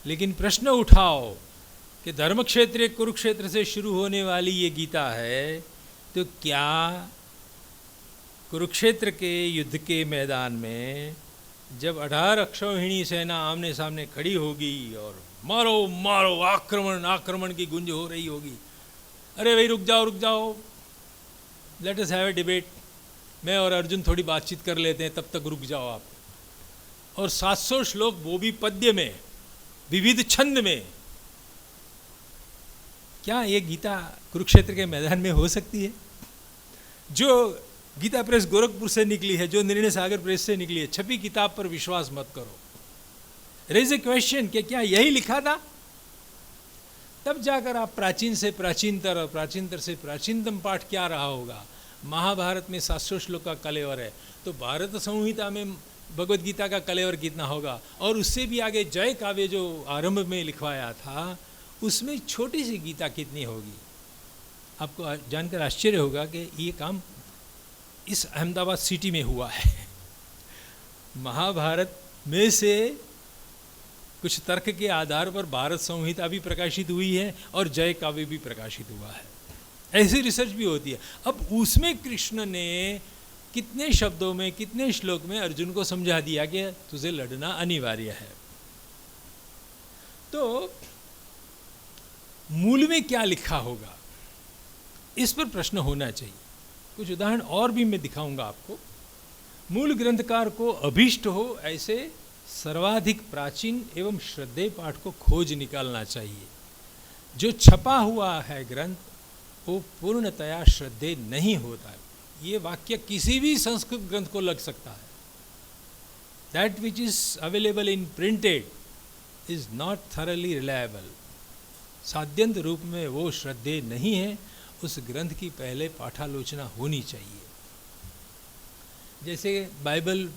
लेकिन प्रश्न उठाओ कि धर्म क्षेत्र कुरुक्षेत्र से शुरू होने वाली ये गीता है, तो क्या कुरुक्षेत्र के युद्ध के मैदान में जब 18 अक्षौहिणी सेना आमने सामने खड़ी होगी और मारो मारो, आक्रमण आक्रमण की गूंज हो रही होगी, अरे भाई रुक जाओ, let us have a debate, मैं और अर्जुन थोड़ी बातचीत कर लेते हैं, तब तक रुक जाओ आप। और 700 श्लोक, वो भी पद्य में, विविध छंद में, क्या ये गीता कुरुक्षेत्र के मैदान में हो सकती है? जो गीता प्रेस गोरखपुर से निकली है, जो निर्णय सागर प्रेस से निकली है, छपी किताब पर विश्वास मत करो। रेज ए क्वेश्चन कि क्या यही लिखा था? तब जाकर आप प्राचीन से प्राचीनतर और प्राचीनतर से प्राचीनतम पाठ क्या रहा होगा। महाभारत में 700 श्लोक का कलेवर है, तो भारत संहिता में भगवद गीता का कलेवर कितना होगा? और उससे भी आगे जय काव्य जो आरंभ में लिखवाया था, उसमें छोटी सी गीता कितनी होगी? आपको जानकर आश्चर्य होगा कि ये काम इस अहमदाबाद सिटी में हुआ है। महाभारत में से कुछ तर्क के आधार पर भारत संहिता भी प्रकाशित हुई है और जय काव्य भी प्रकाशित हुआ है। ऐसी रिसर्च भी होती है। अब उसमें कृष्ण ने कितने शब्दों में, कितने श्लोक में अर्जुन को समझा दिया कि तुझे लड़ना अनिवार्य है। तो मूल में क्या लिखा होगा, इस पर प्रश्न होना चाहिए। कुछ उदाहरण और भी मैं दिखाऊंगा आपको। मूल ग्रंथकार को अभीष्ट हो ऐसे सर्वाधिक प्राचीन एवं श्रद्धेय पाठ को खोज निकालना चाहिए। जो छपा हुआ है ग्रंथ, वो पूर्णतया श्रद्धेय नहीं होता है। ये वाक्य किसी भी संस्कृत ग्रंथ को लग सकता है। That which is available in printed is not thoroughly reliable. साध्यंत रूप में वो श्रद्धेय नहीं है, उस ग्रंथ की पहले पाठालोचना होनी चाहिए। जैसे बाइबल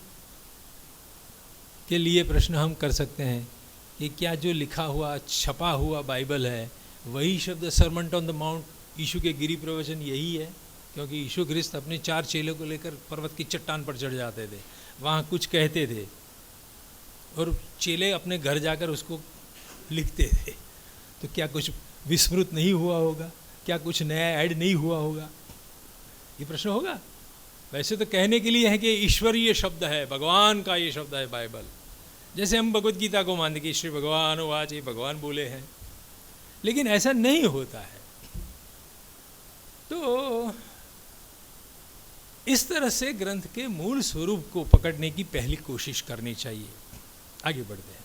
के लिए प्रश्न हम कर सकते हैं कि क्या जो लिखा हुआ छपा हुआ बाइबल है वही शब्द सरमन ऑन द माउंट, यीशु के गिरी प्रवचन यही है? क्योंकि यीशु ख्रिस्त अपने 4 चेलों को लेकर पर्वत की चट्टान पर चढ़ जाते थे, वहाँ कुछ कहते थे और चेले अपने घर जाकर उसको लिखते थे। तो क्या कुछ विस्मृत नहीं हुआ होगा? क्या कुछ नया ऐड नहीं हुआ होगा? ये प्रश्न होगा। वैसे तो कहने के लिए है कि ईश्वरीय शब्द है, भगवान का ये शब्द है बाइबल। जैसे हम भगवद गीता को मानते कि श्री भगवान वाच, ये भगवान बोले हैं, लेकिन ऐसा नहीं होता है। तो इस तरह से ग्रंथ के मूल स्वरूप को पकड़ने की पहली कोशिश करनी चाहिए। आगे बढ़ते हैं।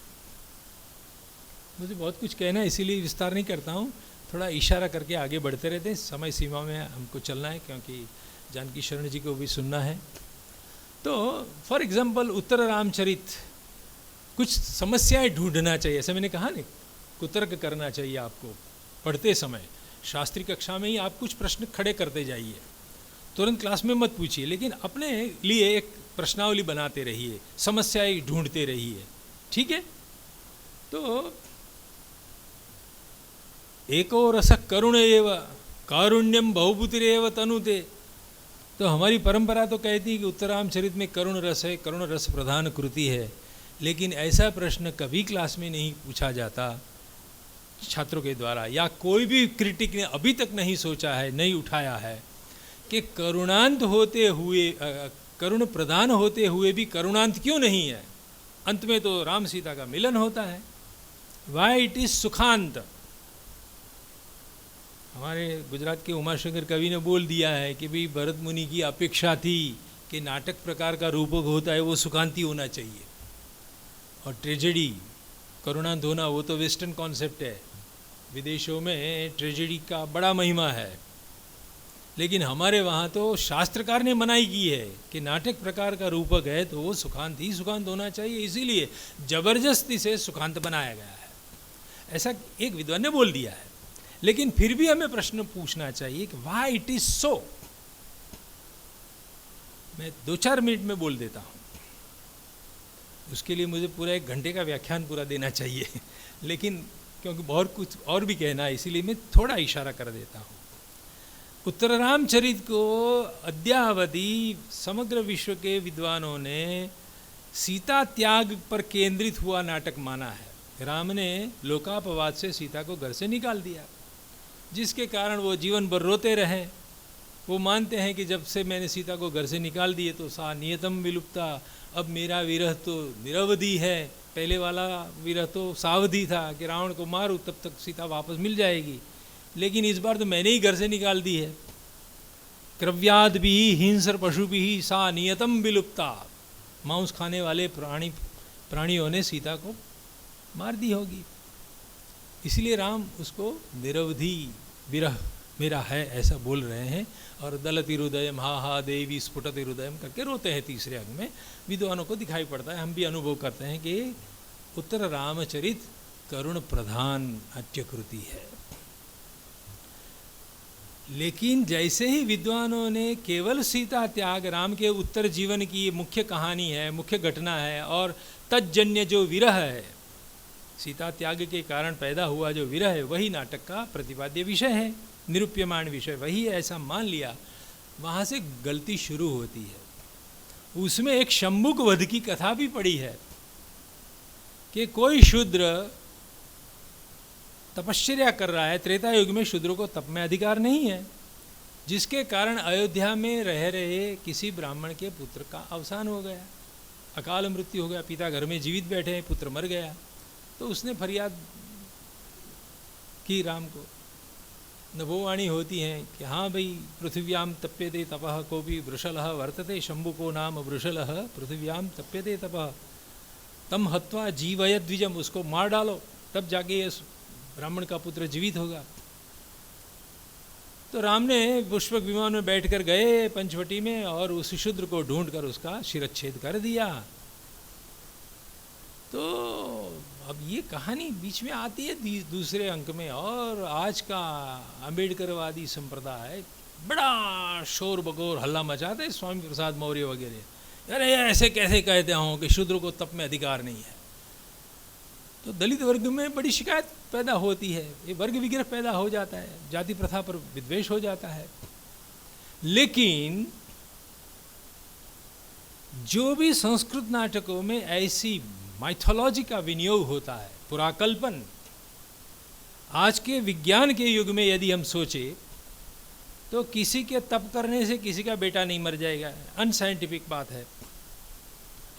मुझे बहुत कुछ कहना है, इसीलिए विस्तार नहीं करता हूँ, थोड़ा इशारा करके आगे बढ़ते रहते हैं। समय सीमा में हमको चलना है, क्योंकि जानकी शरण जी को भी सुनना है। तो फॉर एग्जाम्पल उत्तर रामचरित, कुछ समस्याएं ढूंढना चाहिए। ऐसे मैंने कहा नहीं, कुतर्क करना चाहिए आपको पढ़ते समय। शास्त्री कक्षा में ही आप कुछ प्रश्न खड़े करते जाइए, तुरंत क्लास में मत पूछिए, लेकिन अपने लिए एक प्रश्नावली बनाते रहिए, समस्याएं ढूंढते रहिए, ठीक है। तो एको रस करुण एव कारुण्यम बहुपुतिरेव तनुते। तो हमारी परंपरा तो कहती है कि उत्तरामचरित में करुण रस है, करुण रस प्रधान कृति है, लेकिन ऐसा प्रश्न कभी क्लास में नहीं पूछा जाता छात्रों के द्वारा, या कोई भी क्रिटिक ने अभी तक नहीं सोचा है, नहीं उठाया है कि करुणांत होते हुए, करुण प्रधान होते हुए भी करुणांत क्यों नहीं है? अंत में तो राम सीता का मिलन होता है। वाई इट इज सुखांत। हमारे गुजरात के उमाशंकर कवि ने बोल दिया है कि भाई भरत मुनि की अपेक्षा थी कि नाटक प्रकार का रूपक होता है वो सुखांति होना चाहिए, और ट्रेजेडी करुणांत होना वो तो वेस्टर्न कॉन्सेप्ट है, विदेशों में ट्रेजेडी का बड़ा महिमा है, लेकिन हमारे वहाँ तो शास्त्रकार ने मनाही की है कि नाटक प्रकार का रूपक है तो वो सुखांत ही सुखांत होना चाहिए, इसीलिए जबरदस्ती से सुखांत बनाया गया है, ऐसा एक विद्वान ने बोल दिया है। लेकिन फिर भी हमें प्रश्न पूछना चाहिए कि व्हाई इट इज सो। मैं 2-4 मिनट में बोल देता हूँ, उसके लिए मुझे पूरा 1 घंटे का व्याख्यान पूरा देना चाहिए, लेकिन क्योंकि बहुत कुछ और भी कहना है इसीलिए मैं थोड़ा इशारा कर देता हूँ। उत्तर रामचरित को अद्यावधि समग्र विश्व के विद्वानों ने सीता त्याग पर केंद्रित हुआ नाटक माना है। राम ने लोकापवाद से सीता को घर से निकाल दिया, जिसके कारण वो जीवन भर रोते रहे। वो मानते हैं कि जब से मैंने सीता को घर से निकाल दिए तो सा नियतम विलुप्ता, अब मेरा विरह तो निरवधि है। पहले वाला विरह तो सावधि था कि रावण को मारूं तब तक सीता वापस मिल जाएगी, लेकिन इस बार तो मैंने ही घर से निकाल दी है। क्रव्याद भी हिंसर पशु भी सा नियतम विलुप्ता, मांस खाने वाले प्राणियों ने सीता को मार दी होगी, इसलिए राम उसको निरवधि विरह मेरा है ऐसा बोल रहे हैं। और दलति हृदयम हा हा देवी स्फुटति हृदयम करके रोते हैं तीसरे अंग में। विद्वानों को दिखाई पड़ता है, हम भी अनुभव करते हैं कि उत्तर रामचरित करुण प्रधान नाट्यकृति है। लेकिन जैसे ही विद्वानों ने केवल सीता त्याग, राम के उत्तर जीवन की मुख्य कहानी है, मुख्य घटना है, और तज्जन्य जो विरह है, सीता त्याग के कारण पैदा हुआ जो विरह है, वही नाटक का प्रतिपाद्य विषय है, निरूप्यमान विषय वही है, ऐसा मान लिया। वहाँ से गलती शुरू होती है। उसमें एक शंभुक वध की कथा भी पड़ी है कि कोई शूद्र तपश्चर्या कर रहा है। त्रेता युग में शूद्रों को तप में अधिकार नहीं है, जिसके कारण अयोध्या में रह रहे किसी ब्राह्मण के पुत्र का अवसान हो गया, अकाल मृत्यु हो गया। पिता घर में जीवित बैठे हैं, पुत्र मर गया, तो उसने फरियाद की राम को। नभोवाणी होती हैं कि हाँ भाई, पृथिव्याम तप्यते तपः कोपि वृषलः वर्तते शंभुको नाम वृषलः पृथिव्याम तप्यते तपः तम हत्वा जीवय द्विजम, उसको मार डालो तब जाके ये ब्राह्मण का पुत्र जीवित होगा। तो राम ने पुष्पक विमान में बैठकर गए पंचवटी में और उस शूद्र को ढूंढकर उसका शिरच्छेद कर दिया। तो अब ये कहानी बीच में आती है दूसरे अंक में, और आज का अम्बेडकरवादी संप्रदाय बड़ा शोर बगोर हल्ला मचाते हैं, स्वामी प्रसाद मौर्य वगैरह। अरे ऐसे कैसे कहते हों कि शूद्र को तप में अधिकार नहीं है। तो दलित वर्ग में बड़ी शिकायत पैदा होती है, ये वर्ग विग्रह पैदा हो जाता है, जाति प्रथा पर विद्वेष हो जाता है। लेकिन जो भी संस्कृत नाटकों में ऐसी माइथोलॉजी का विनियोग होता है, पुराकल्पन, आज के विज्ञान के युग में यदि हम सोचे तो किसी के तप करने से किसी का बेटा नहीं मर जाएगा, अनसाइंटिफिक बात है।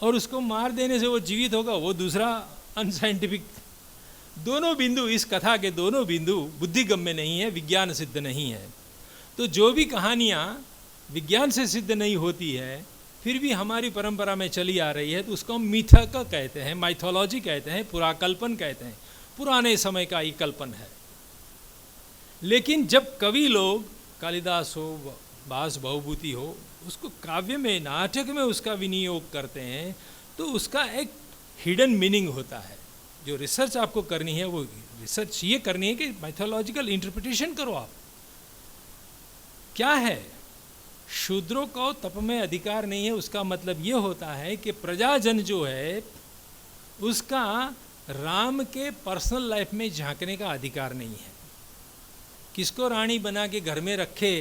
और उसको मार देने से वो जीवित होगा, वो दूसरा अनसाइंटिफिक। दोनों बिंदु, इस कथा के दोनों बिंदु बुद्धिगम्य नहीं है, विज्ञान सिद्ध नहीं है। तो जो भी कहानियाँ विज्ञान से सिद्ध नहीं होती है फिर भी हमारी परंपरा में चली आ रही है, तो उसको हम मिथक कहते हैं, माइथोलॉजी कहते हैं, पुराकल्पन कहते हैं। पुराने समय का ये कल्पन है। लेकिन जब कवि लोग, कालिदास हो, भास बहुभूति हो, उसको काव्य में, नाटक में उसका विनियोग करते हैं, तो उसका एक हिडन मीनिंग होता है। जो रिसर्च आपको करनी है वो रिसर्च ये करनी है कि माइथोलॉजिकल इंटरप्रिटेशन करो आप। क्या है, शूद्रों को तप में अधिकार नहीं है, उसका मतलब ये होता है कि प्रजाजन जो है उसका राम के पर्सनल लाइफ में झांकने का अधिकार नहीं है। किसको रानी बना के घर में रखे,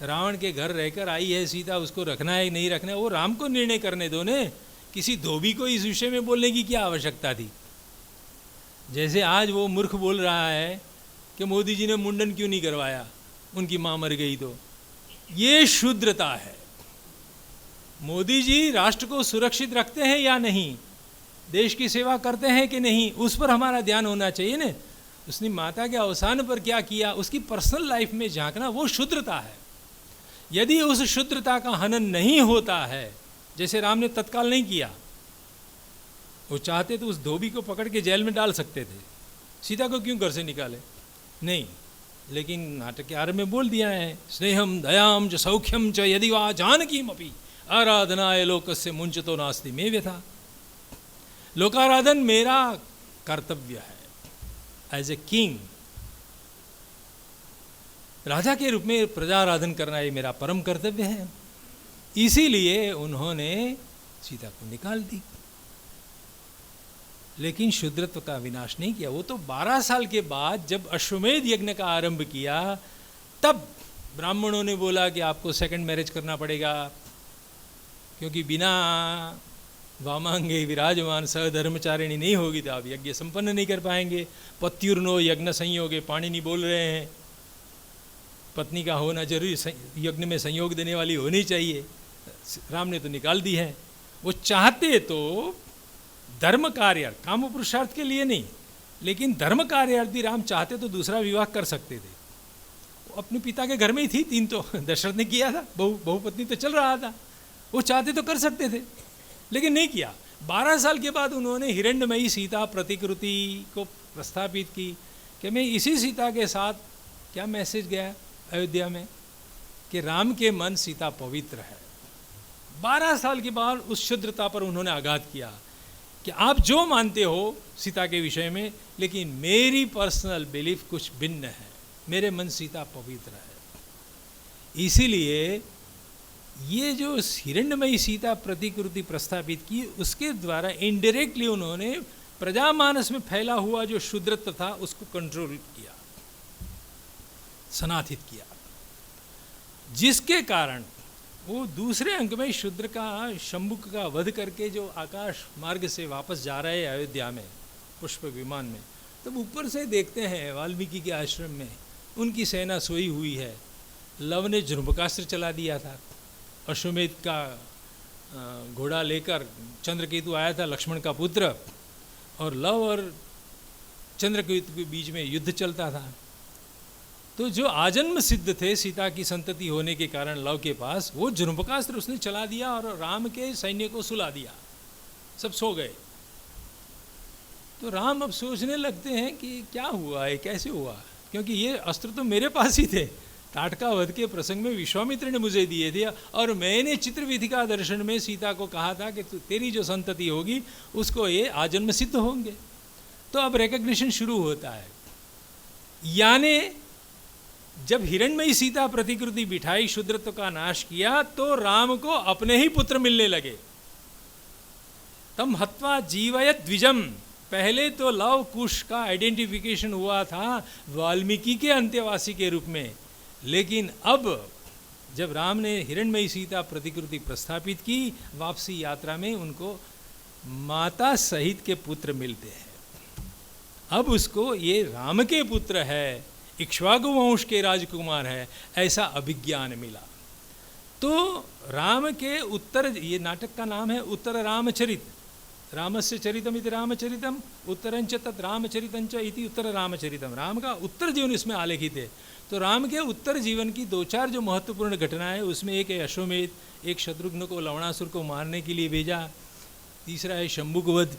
रावण के घर रहकर आई है सीता, उसको रखना है नहीं रखना है वो राम को निर्णय करने दो ने। किसी धोबी को इस विषय में बोलने की क्या आवश्यकता थी। जैसे आज वो मूर्ख बोल रहा है कि मोदी जी ने मुंडन क्यों नहीं करवाया, उनकी माँ मर गई। तो ये शूद्रता है। मोदी जी राष्ट्र को सुरक्षित रखते हैं या नहीं, देश की सेवा करते हैं कि नहीं, उस पर हमारा ध्यान होना चाहिए ना। उसने माता के अवसान पर क्या किया, उसकी पर्सनल लाइफ में झांकना, वो शूद्रता है। यदि उस शूद्रता का हनन नहीं होता है, जैसे राम ने तत्काल नहीं किया, वो चाहते तो उस धोबी को पकड़ के जेल में डाल सकते थे। सीता को क्यों घर से निकाले? नहीं, लेकिन नाटक के आरंभ में बोल दिया है, स्नेहम दयाम च सौख्यम च यदि वा जानकीमपि आराधनाय लोकस्य मुंचतो नास्ति मे व्यथा। लोकाराधन मेरा कर्तव्य है एज ए किंग, राजा के रूप में प्रजाराधन करना ये मेरा परम कर्तव्य है। इसीलिए उन्होंने सीता को निकाल दी, लेकिन शूद्रत्व का विनाश नहीं किया। वो तो 12 साल के बाद जब अश्वमेध यज्ञ का आरंभ किया, तब ब्राह्मणों ने बोला कि आपको सेकंड मैरिज करना पड़ेगा, क्योंकि बिना वामांगे विराजमान सहधर्मचारिणी नहीं होगी तो आप यज्ञ संपन्न नहीं कर पाएंगे। पत्युर्नो यज्ञ संयोगे, पाणिनि बोल रहे हैं, पत्नी का होना जरूरी, यज्ञ में संयोग देने वाली होनी चाहिए। राम ने तो निकाल दी है। वो चाहते तो धर्म कार्य, काम पुरुषार्थ के लिए नहीं, लेकिन धर्म कार्यार्थी राम चाहते तो दूसरा विवाह कर सकते थे। वो अपने पिता के घर में ही थी, 3 तो दशरथ ने किया था, बहुपत्नी तो चल रहा था, वो चाहते तो कर सकते थे, लेकिन नहीं किया। 12 साल के बाद उन्होंने हिरण्यमयी सीता प्रतिकृति को प्रस्थापित की कि मैं इसी सीता के साथ, क्या मैसेज गया अयोध्या में कि राम के मन सीता पवित्र है। 12 साल के बाद उस शुद्रता पर उन्होंने आघात किया कि आप जो मानते हो सीता के विषय में, लेकिन मेरी पर्सनल बिलीफ कुछ भिन्न है, मेरे मन सीता पवित्र है। इसीलिए ये जो हिरण्यमयी सीता प्रतिकृति प्रस्थापित की, उसके द्वारा इनडायरेक्टली उन्होंने प्रजामानस में फैला हुआ जो शूद्रत्व था उसको कंट्रोल किया, सनाथित किया, जिसके कारण वो दूसरे अंक में शूद्र का, शंभुक का वध करके जो आकाश मार्ग से वापस जा रहे हैं अयोध्या में पुष्प विमान में, तब ऊपर से देखते हैं वाल्मीकि के आश्रम में उनकी सेना सोई हुई है। लव ने झुंबकास्त्र चला दिया था, अश्वमेध का घोड़ा लेकर चंद्रकेतु आया था, लक्ष्मण का पुत्र, और लव और चंद्रकेतु के बीच में युद्ध चलता था। तो जो आजन्म सिद्ध थे सीता की संतति होने के कारण लव के पास, वो झुंबकास्त्र उसने चला दिया और राम के सैन्य को सुला दिया, सब सो गए। तो राम अब सोचने लगते हैं कि क्या हुआ है, कैसे हुआ, क्योंकि ये अस्त्र तो मेरे पास ही थे, ताटका वध के प्रसंग में विश्वामित्र ने मुझे दिए थे, और मैंने चित्रविधिका दर्शन में सीता को कहा था कि तेरी जो संतति होगी उसको ये आजन्म सिद्ध होंगे। तो अब रिकग्निशन शुरू होता है, यानी जब हिरण्यमयी सीता प्रतिकृति बिठाई, शूद्रत्व का नाश किया, तो राम को अपने ही पुत्र मिलने लगे। तम हत्वा जीवयत द्विजम, पहले तो लव कुश का आइडेंटिफिकेशन हुआ था वाल्मीकि के अंत्यवासी के रूप में, लेकिन अब जब राम ने हिरण्यमयी सीता प्रतिकृति प्रस्थापित की, वापसी यात्रा में उनको माता सहित के पुत्र मिलते हैं। अब उसको ये राम के पुत्र है, इक्ष्वाकु वंश के राजकुमार है, ऐसा अभिज्ञान मिला। तो राम के उत्तर, ये नाटक का नाम है उत्तर रामचरित, रामस्य चरितम इति रामचरितम, उत्तरंच तत् रामचरितंच इति उत्तर रामचरितम। राम का उत्तर जीवन इसमें आलेखित है। तो राम के उत्तर जीवन की 2-4 जो महत्वपूर्ण घटनाएं है, उसमें एक है अश्वमेध, एक शत्रुघ्न को लवणासुर को मारने के लिए भेजा, तीसरा है शंभुक वध।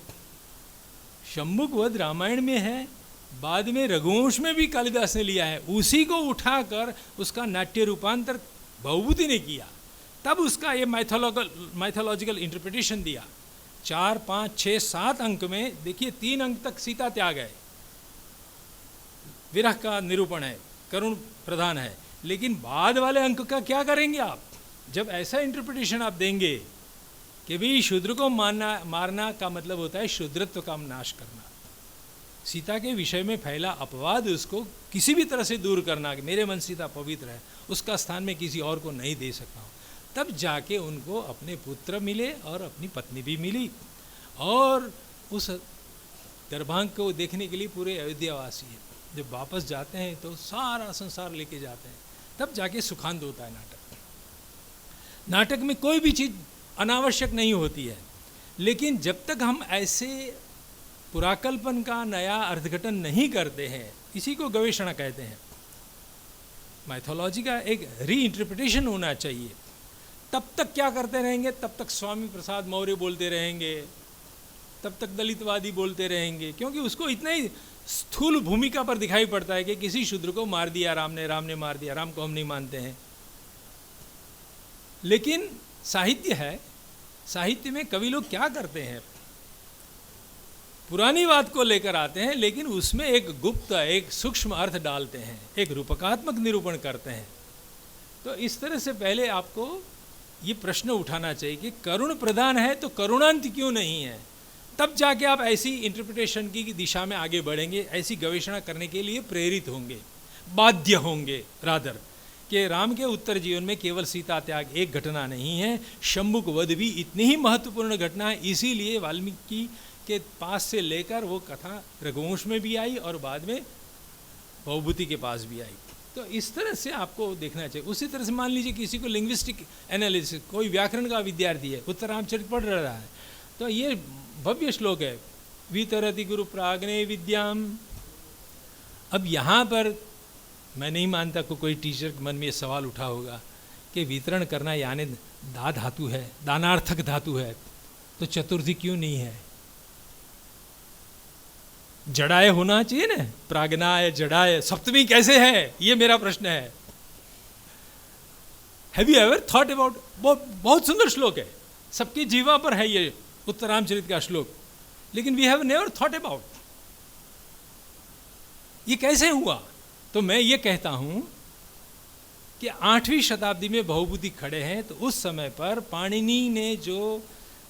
शंभुक वध रामायण में है, बाद में रघुवंश में भी कालिदास ने लिया है, उसी को उठाकर उसका नाट्य रूपांतर भवभूति ने किया, तब उसका ये माइथोलॉजिकल इंटरप्रिटेशन दिया। 4, 5, 6, 7 अंक में देखिए, 3 अंक तक सीता त्याग है, विरह का निरूपण है, करुण प्रधान है, लेकिन बाद वाले अंक का क्या करेंगे आप? जब ऐसा इंटरप्रिटेशन आप देंगे कि भाई शूद्र को मारना का मतलब होता है शूद्रत्व का नाश करना, सीता के विषय में फैला अपवाद उसको किसी भी तरह से दूर करना कि मेरे मन सीता पवित्र है, उसका स्थान में किसी और को नहीं दे सकता हूँ, तब जाके उनको अपने पुत्र मिले और अपनी पत्नी भी मिली, और उस गर्भांग को देखने के लिए पूरे अयोध्यावासी है। जब वापस जाते हैं तो सारा संसार लेके जाते हैं, तब जाके सुखांत होता है नाटक। नाटक में कोई भी चीज़ अनावश्यक नहीं होती है, लेकिन जब तक हम ऐसे पुराकल्पन का नया अर्थघटन नहीं करते हैं, इसी को गवेषणा कहते हैं, माइथोलॉजी का एक रीइंटरप्रिटेशन होना चाहिए। तब तक क्या करते रहेंगे? तब तक स्वामी प्रसाद मौर्य बोलते रहेंगे, तब तक दलितवादी बोलते रहेंगे, क्योंकि उसको इतना ही स्थूल भूमिका पर दिखाई पड़ता है कि किसी शूद्र को मार दिया राम ने मार दिया, राम को हम नहीं मानते हैं। लेकिन साहित्य है, साहित्य में कवि लोग क्या करते हैं, पुरानी बात को लेकर आते हैं, लेकिन उसमें एक गुप्त, एक सूक्ष्म अर्थ डालते हैं, एक रूपकात्मक निरूपण करते हैं। तो इस तरह से पहले आपको ये प्रश्न उठाना चाहिए कि करुण प्रधान है तो करुणांत क्यों नहीं है, तब जाके आप ऐसी इंटरप्रिटेशन की दिशा में आगे बढ़ेंगे, ऐसी गवेषणा करने के लिए प्रेरित होंगे, बाध्य होंगे रादर, कि राम के उत्तर जीवन में केवल सीता त्याग एक घटना नहीं है, शंभुक वध भी इतनी ही महत्वपूर्ण घटना है। इसीलिए वाल्मीकि के पास से लेकर वो कथा रघुवंश में भी आई और बाद में भवभूति के पास भी आई। तो इस तरह से आपको देखना चाहिए। उसी तरह से मान लीजिए किसी को लिंग्विस्टिक एनालिसिस, कोई व्याकरण का विद्यार्थी है, उत्तरामचरित पढ़ रहा है, तो ये भव्य श्लोक है, वितरति गुरु प्राग्ने विद्याम। अब यहाँ पर मैं नहीं मानता को कोई टीचर के मन में ये सवाल उठा होगा कि वितरण करना यानी दा धातु है, दानार्थक धातु है, तो चतुर्थी क्यों नहीं है? जड़ाए होना चाहिए ना, प्राग्नाय जड़ाए, सप्तमी कैसे है, ये मेरा प्रश्न है। Have you ever thought about? बहुत सुंदर श्लोक है, सबकी जीवा पर है ये उत्तरामचरित का श्लोक, लेकिन we have never thought about ये कैसे हुआ। तो मैं ये कहता हूं कि 8वीं शताब्दी में भवभूति खड़े हैं, तो उस समय पर पाणिनि ने जो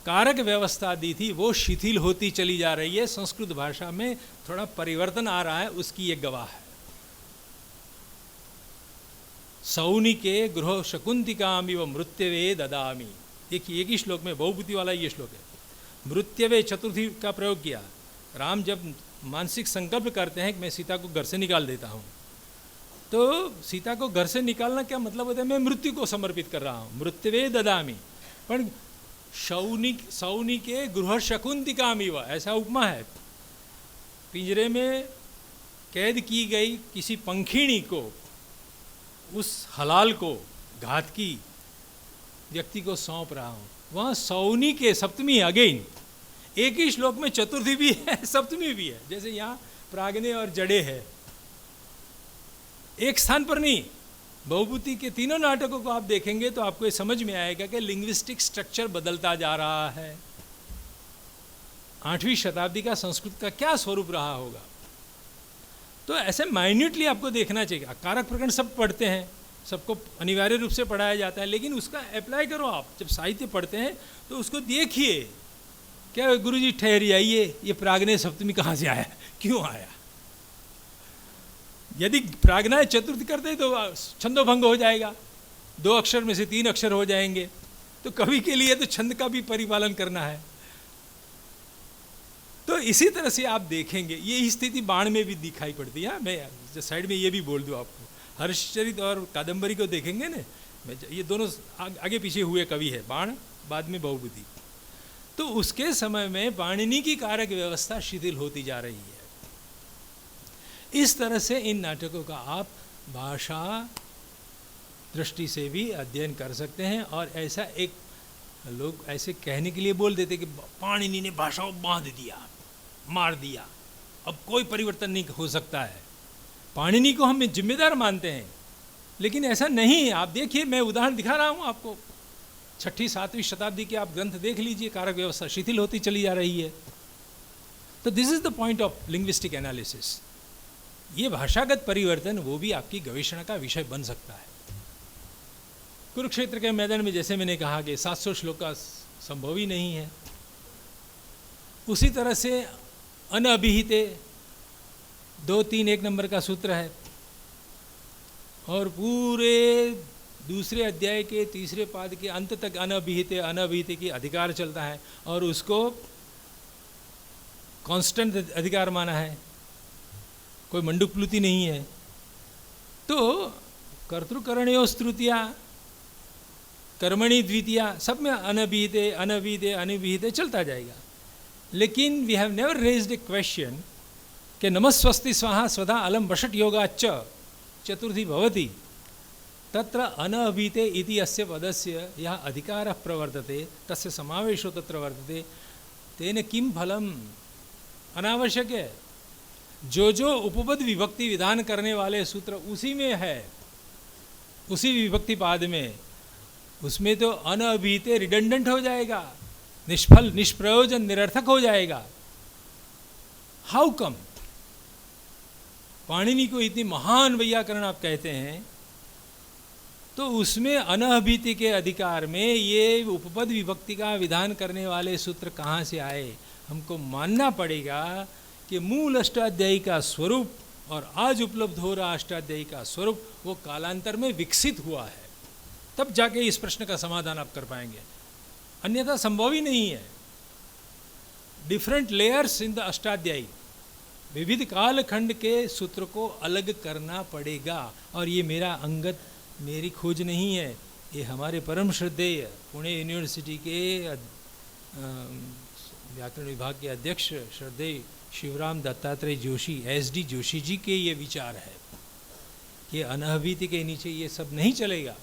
कारक व्यवस्था दी थी वो शिथिल होती चली जा रही है, संस्कृत भाषा में थोड़ा परिवर्तन आ रहा है, उसकी ये गवाह है। सौनि के गृह शकुंतिकामि व मृत्यवे ददामि, एक ही श्लोक में भवभूति वाला ये श्लोक है। मृत्यवे चतुर्थी का प्रयोग किया। राम जब मानसिक संकल्प करते हैं कि मैं सीता को घर से निकाल देता हूँ, तो सीता को घर से निकालना क्या मतलब होता है? मैं मृत्यु को समर्पित कर रहा हूँ, मृत्यवे ददामि। पर सौनि के गृह शकुंतिकामिव, ऐसा उपमा है। पिंजरे में कैद की गई किसी पंखिणी को, उस हलाल को, घातकी व्यक्ति को सौंप रहा हूँ। वहाँ सौनि के सप्तमी, अगेन एक ही श्लोक में चतुर्थी भी है, सप्तमी भी है। जैसे यहाँ प्राग्ने और जड़े है, एक स्थान पर नहीं। भवभूति के तीनों नाटकों को आप देखेंगे तो आपको ये समझ में आएगा कि लिंग्विस्टिक स्ट्रक्चर बदलता जा रहा है। 8वीं शताब्दी का संस्कृत का क्या स्वरूप रहा होगा, तो ऐसे माइन्यूटली आपको देखना चाहिए। कारक प्रकरण सब पढ़ते हैं, सबको अनिवार्य रूप से पढ़ाया जाता है, लेकिन उसका अप्लाई करो। आप जब साहित्य पढ़ते हैं तो उसको देखिए, क्या गुरुजी ठहर जाइए, ये प्राग्ने सप्तमी कहाँ से आया, क्यों आया? यदि प्राग्नाय चतुर्थी करते तो छंदोभंग हो जाएगा, 2 अक्षर में से 3 अक्षर हो जाएंगे। तो कवि के लिए तो छंद का भी परिपालन करना है। तो इसी तरह से आप देखेंगे ये स्थिति बाण में भी दिखाई पड़ती है। मैं साइड में ये भी बोल दूं आपको, हर्षचरित और कादंबरी को देखेंगे ना, ये दोनों आगे पीछे हुए कवि है, बाण बाद में भवभूति। तो उसके समय में पाणिनि की कारक व्यवस्था शिथिल होती जा रही है। इस तरह से इन नाटकों का आप भाषा दृष्टि से भी अध्ययन कर सकते हैं। और ऐसा एक लोग ऐसे कहने के लिए बोल देते कि पाणिनि ने भाषा को बांध दिया, मार दिया, अब कोई परिवर्तन नहीं हो सकता है। पाणिनि को हम जिम्मेदार मानते हैं, लेकिन ऐसा नहीं है। आप देखिए, मैं उदाहरण दिखा रहा हूँ आपको, 6वीं 7वीं शताब्दी के आप ग्रंथ देख लीजिए, कारक व्यवस्था शिथिल होती चली जा रही है। तो this is the point of linguistic analysis. ये भाषागत परिवर्तन वो भी आपकी गवेषणा का विषय बन सकता है। कुरुक्षेत्र के मैदान में जैसे मैंने कहा कि 700 श्लोक का संभव ही नहीं है, उसी तरह से अनअभिहिते 2-3 1 नंबर का सूत्र है, और पूरे दूसरे अध्याय के 3रे पाद के अंत तक अनअभिहिते की अधिकार चलता है, और उसको कांस्टेंट अधिकार माना है, कोई मंडूकप्लुति नहीं है। तो कर्तृकरणयोः तृतीया, कर्मणि द्वितीया, सब में अनभिहिते चलता जाएगा। लेकिन we have never raised a question कि नमस्वस्ति स्वाहा स्वधा अलम वषट योगाच्च चतुर्थी भवति, तत्र अनभिहिते इति अस्य पदस्य यः अधिकारः प्रवर्तते, तस्य समावेशो तत्र वर्तते, तेन किम फलम, अनावश्यक है। जो जो उपपद विभक्ति विधान करने वाले सूत्र उसी में है, उसी विभक्ति पाद में, उसमें तो अनअभिहिते रिडंडेंट हो जाएगा, निष्फल, निष्प्रयोजन, निरर्थक हो जाएगा। How come? पाणिनि को इतनी महान वैयाकरण आप कहते हैं, तो उसमें अनअभिहिति के अधिकार में ये उपपद विभक्ति का विधान करने वाले सूत्र कहाँ से आए? हमको मानना पड़ेगा कि मूल अष्टाध्यायी का स्वरूप और आज उपलब्ध हो रहा अष्टाध्यायी का स्वरूप वो कालांतर में विकसित हुआ है, तब जाके इस प्रश्न का समाधान आप कर पाएंगे, अन्यथा संभव ही नहीं है। Different layers in the Ashtadhyayi, विविध कालखंड के सूत्र को अलग करना पड़ेगा। और ये मेरी खोज नहीं है, ये हमारे परम श्रद्धेय पुणे यूनिवर्सिटी के व्याकरण विभाग के अध्यक्ष श्रद्धेय शिवराम दत्तात्रेय जोशी, SD जोशी जी के ये विचार है कि अनअभिहिति के नीचे ये सब नहीं चलेगा।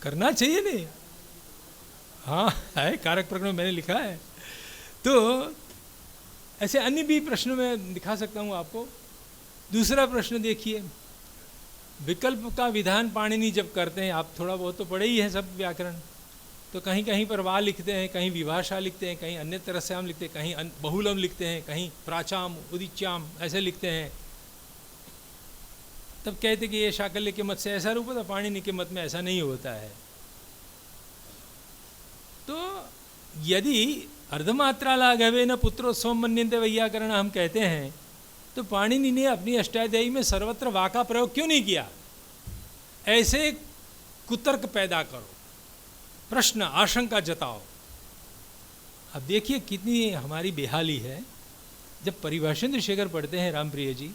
करना चाहिए नहीं, हाँ है, कारक प्रकरण में मैंने लिखा है। तो ऐसे अन्य भी प्रश्न में दिखा सकता हूँ आपको। दूसरा प्रश्न देखिए, विकल्प का विधान पाणिनि जब करते हैं, आप थोड़ा बहुत तो पढ़े ही हैं सब व्याकरण, तो कहीं कहीं पर वा लिखते हैं, कहीं विभाषा लिखते हैं, कहीं अन्य तरह से हम लिखते हैं, कहीं बहुलम लिखते हैं, कहीं प्राचाम उदिच्याम ऐसे लिखते हैं। तब कहते कि ये शाकल्य के मत से ऐसा रूप होता, पाणिनि के मत में ऐसा नहीं होता है। तो यदि अर्धमात्रा लाघवे न पुत्रोत्सव मन्यन्ते वैयाकरण हम कहते हैं, तो पाणिनि ने अपनी अष्टाध्यायी में सर्वत्र वा का प्रयोग क्यों नहीं किया? ऐसे कुतर्क पैदा करो, प्रश्न आशंका जताओ। अब देखिए कितनी हमारी बेहाली है। जब परिभाषेंद्र शेखर पढ़ते हैं रामप्रिय जी,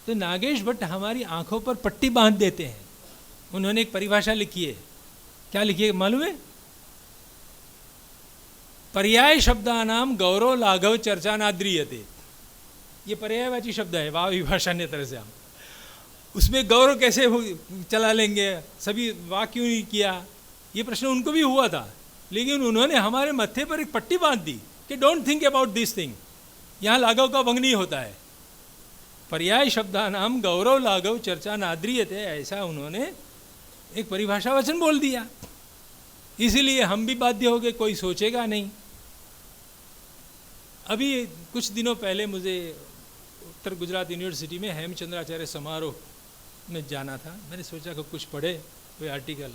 तो नागेश भट्ट हमारी आंखों पर पट्टी बांध देते हैं। उन्होंने एक परिभाषा लिखी है, क्या लिखी है मालूम है? पर्याय शब्दानाम गौरव लाघव चर्चा नाद्रियते। ये पर्यायवाची शब्द है, वाह विभाषा ने तरह से हम उसमें गौरव कैसे चला लेंगे, सभी वाह क्यों नहीं किया, ये प्रश्न उनको भी हुआ था। लेकिन उन्होंने हमारे मत्थे पर एक पट्टी बांध दी कि don't think about this thing, यहाँ लाघव का भंग नहीं होता है। पर्याय शब्दानाम गौरव लाघव चर्चा नाद्रियते, ऐसा उन्होंने एक परिभाषा वचन बोल दिया। इसीलिए हम भी बाध्य हो गए, कोई सोचेगा नहीं। अभी कुछ दिनों पहले मुझे उत्तर गुजरात यूनिवर्सिटी में हेमचंद्राचार्य समारोह में जाना था। मैंने सोचा कि कुछ पढ़े कोई आर्टिकल,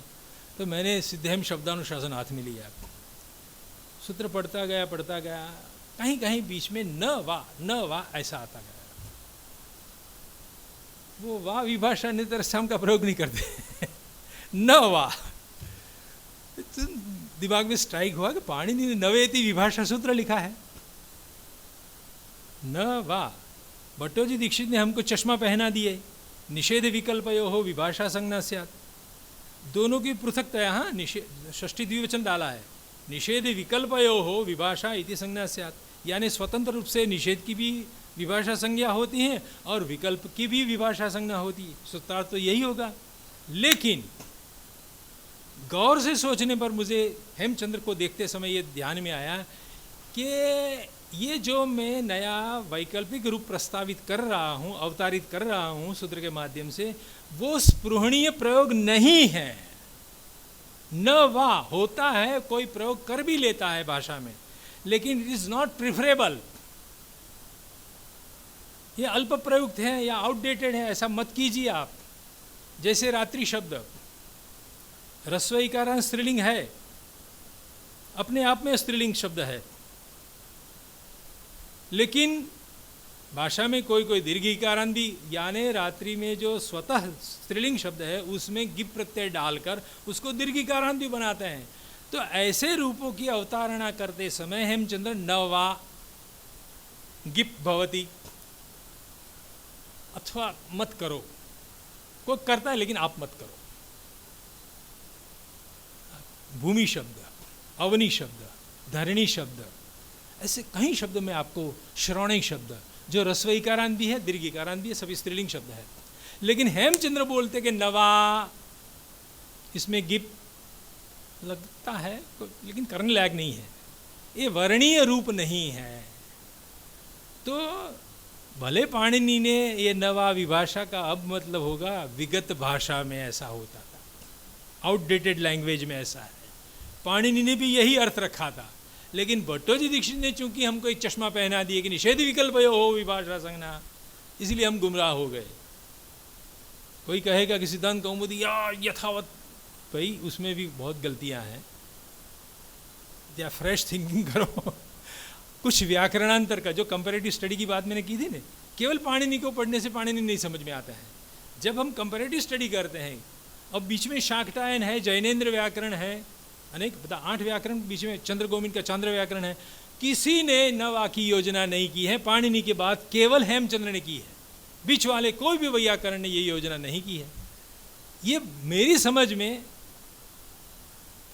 तो मैंने सिद्धहेम शब्दानुशासन हाथ में लिया, सूत्र पढ़ता गया, कहीं कहीं बीच में न वा ऐसा आता गया। वो वाह विभाषा ने तरह से हम का प्रयोग नहीं करते न वा। तो दिमाग में स्ट्राइक हुआ कि पाणिनि ने नवेति विभाषा सूत्र लिखा है, न वा। भट्टोजी दीक्षित ने हमको चश्मा पहना दिए, निषेध विकल्पयो हो विभाषा संज्ञा स्यात्। दोनों की पृथकतया, हाँ, षष्ठी द्विवचन डाला है, निषेध विकल्पयो हो विभाषा इति संज्ञा स्यात्। यानी स्वतंत्र रूप से निषेध की भी विभाषा संज्ञा होती है और विकल्प की भी विभाषा संज्ञा होती है। सूत्रार्थ तो यही होगा। लेकिन गौर से सोचने पर मुझे हेमचंद्र को देखते समय ये ध्यान में आया कि ये जो मैं नया वैकल्पिक रूप प्रस्तावित कर रहा हूँ, अवतारित कर रहा हूँ सूत्र के माध्यम से, वो स्पृहणीय प्रयोग नहीं है। न वा होता है, कोई प्रयोग कर भी लेता है भाषा में, लेकिन इट इज नॉट प्रिफरेबल। ये अल्प प्रयुक्त है या आउटडेटेड है, ऐसा मत कीजिए आप। जैसे रात्रि शब्द, ह्रस्व इकारांत स्त्रीलिंग है, अपने आप में स्त्रीलिंग शब्द है, लेकिन भाषा में कोई कोई दीर्घ इकारांत भी, यानी रात्रि में जो स्वतः स्त्रीलिंग शब्द है उसमें गिप प्रत्यय डालकर उसको दीर्घ इकारांत भी बनाते हैं। तो ऐसे रूपों की अवतारणा करते समय हेमचंद्र न वा गिप भवति अथवा मत करो, कोई करता है लेकिन आप मत करो। भूमि शब्द, अवनी शब्द, धरणी शब्द, ऐसे कई शब्द में आपको, श्रवणिक शब्द जो ह्रस्व इकारांत भी है, दीर्घ इकारांत भी है, सभी स्त्रीलिंग शब्द है। लेकिन हेमचंद्र बोलते कि नवा, इसमें गिप लगता है, लेकिन करने लायक नहीं है। ये वर्णीय रूप नहीं है। तो भले पाणिनि ने ये नवा विभाषा का अब मतलब होगा विगत भाषा में ऐसा होता था, आउटडेटेड लैंग्वेज में ऐसा है। पाणिनि ने भी यही अर्थ रखा था, लेकिन भट्टोजी दीक्षित ने चूंकि हमको एक चश्मा पहना दिए कि निषेध विकल्प हो विभाषा संज्ञा, इसलिए हम गुमराह हो गए। कोई कहेगा कि सिद्धांत कौमुदी या यथावत, भाई उसमें भी बहुत गलतियां हैं, या फ्रेश थिंकिंग करो। कुछ व्याकरणांतर का, जो कंपैरेटिव स्टडी की बात मैंने की थी ना, केवल पाणिनि को पढ़ने से पाणिनि नहीं समझ में आता है। जब हम कंपैरेटिव स्टडी करते हैं, अब बीच में शाक्टायन है, जैनेन्द्र व्याकरण है, अनेक 8 व्याकरण, बीच में चंद्र गोविंद का चांद्र व्याकरण है। किसी ने नवा की योजना नहीं की है, पाणिनि के बाद केवल हेमचंद्र ने की है। बीच वाले कोई भी व्याकरण ने ये योजना नहीं की है। ये मेरी समझ में,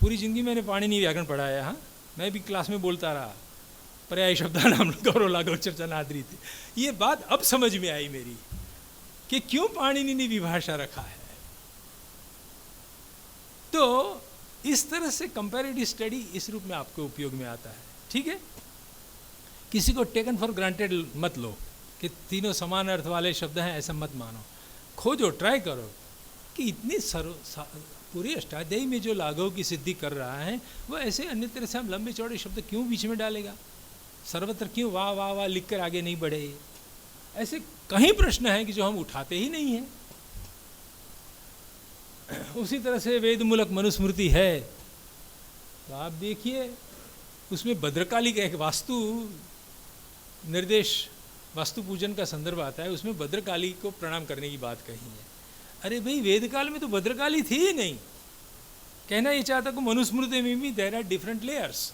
पूरी जिंदगी मैंने पाणिनि व्याकरण पढ़ा है। हाँ, मैं भी क्लास में बोलता रहा, पर्याय शब्दानाम गौरव लागव चर्चा नादरी थी। ये बात अब समझ में आई मेरी कि क्यों पाणिनि ने विभाषा रखा है। तो इस तरह से कंपैरेटिव स्टडी इस रूप में आपके उपयोग में आता है। ठीक है, किसी को टेकन फॉर ग्रांटेड मत लो कि तीनों समान अर्थ वाले शब्द हैं, ऐसा मत मानो। खोजो, ट्राई करो कि इतनी पूरे अष्टाध्यायी में जो लाघव की सिद्धि कर रहा है, वो ऐसे अन्य तरह से हम लंबे चौड़े शब्द क्यों बीच में डालेगा? सर्वत्र क्यों वाह वाह वाह लिख कर आगे नहीं बढ़े? ऐसे कहीं प्रश्न हैं कि जो हम उठाते ही नहीं हैं। उसी तरह से वेदमूलक मनुस्मृति है, तो आप देखिए उसमें भद्रकाली का एक वास्तु निर्देश, वास्तु पूजन का संदर्भ आता है, उसमें भद्रकाली को प्रणाम करने की बात कही है। अरे भाई, वेदकाल में तो भद्रकाली थी ही नहीं। कहना ये चाहता कि मनुस्मृति में भी देयर आर डिफरेंट लेयर्स,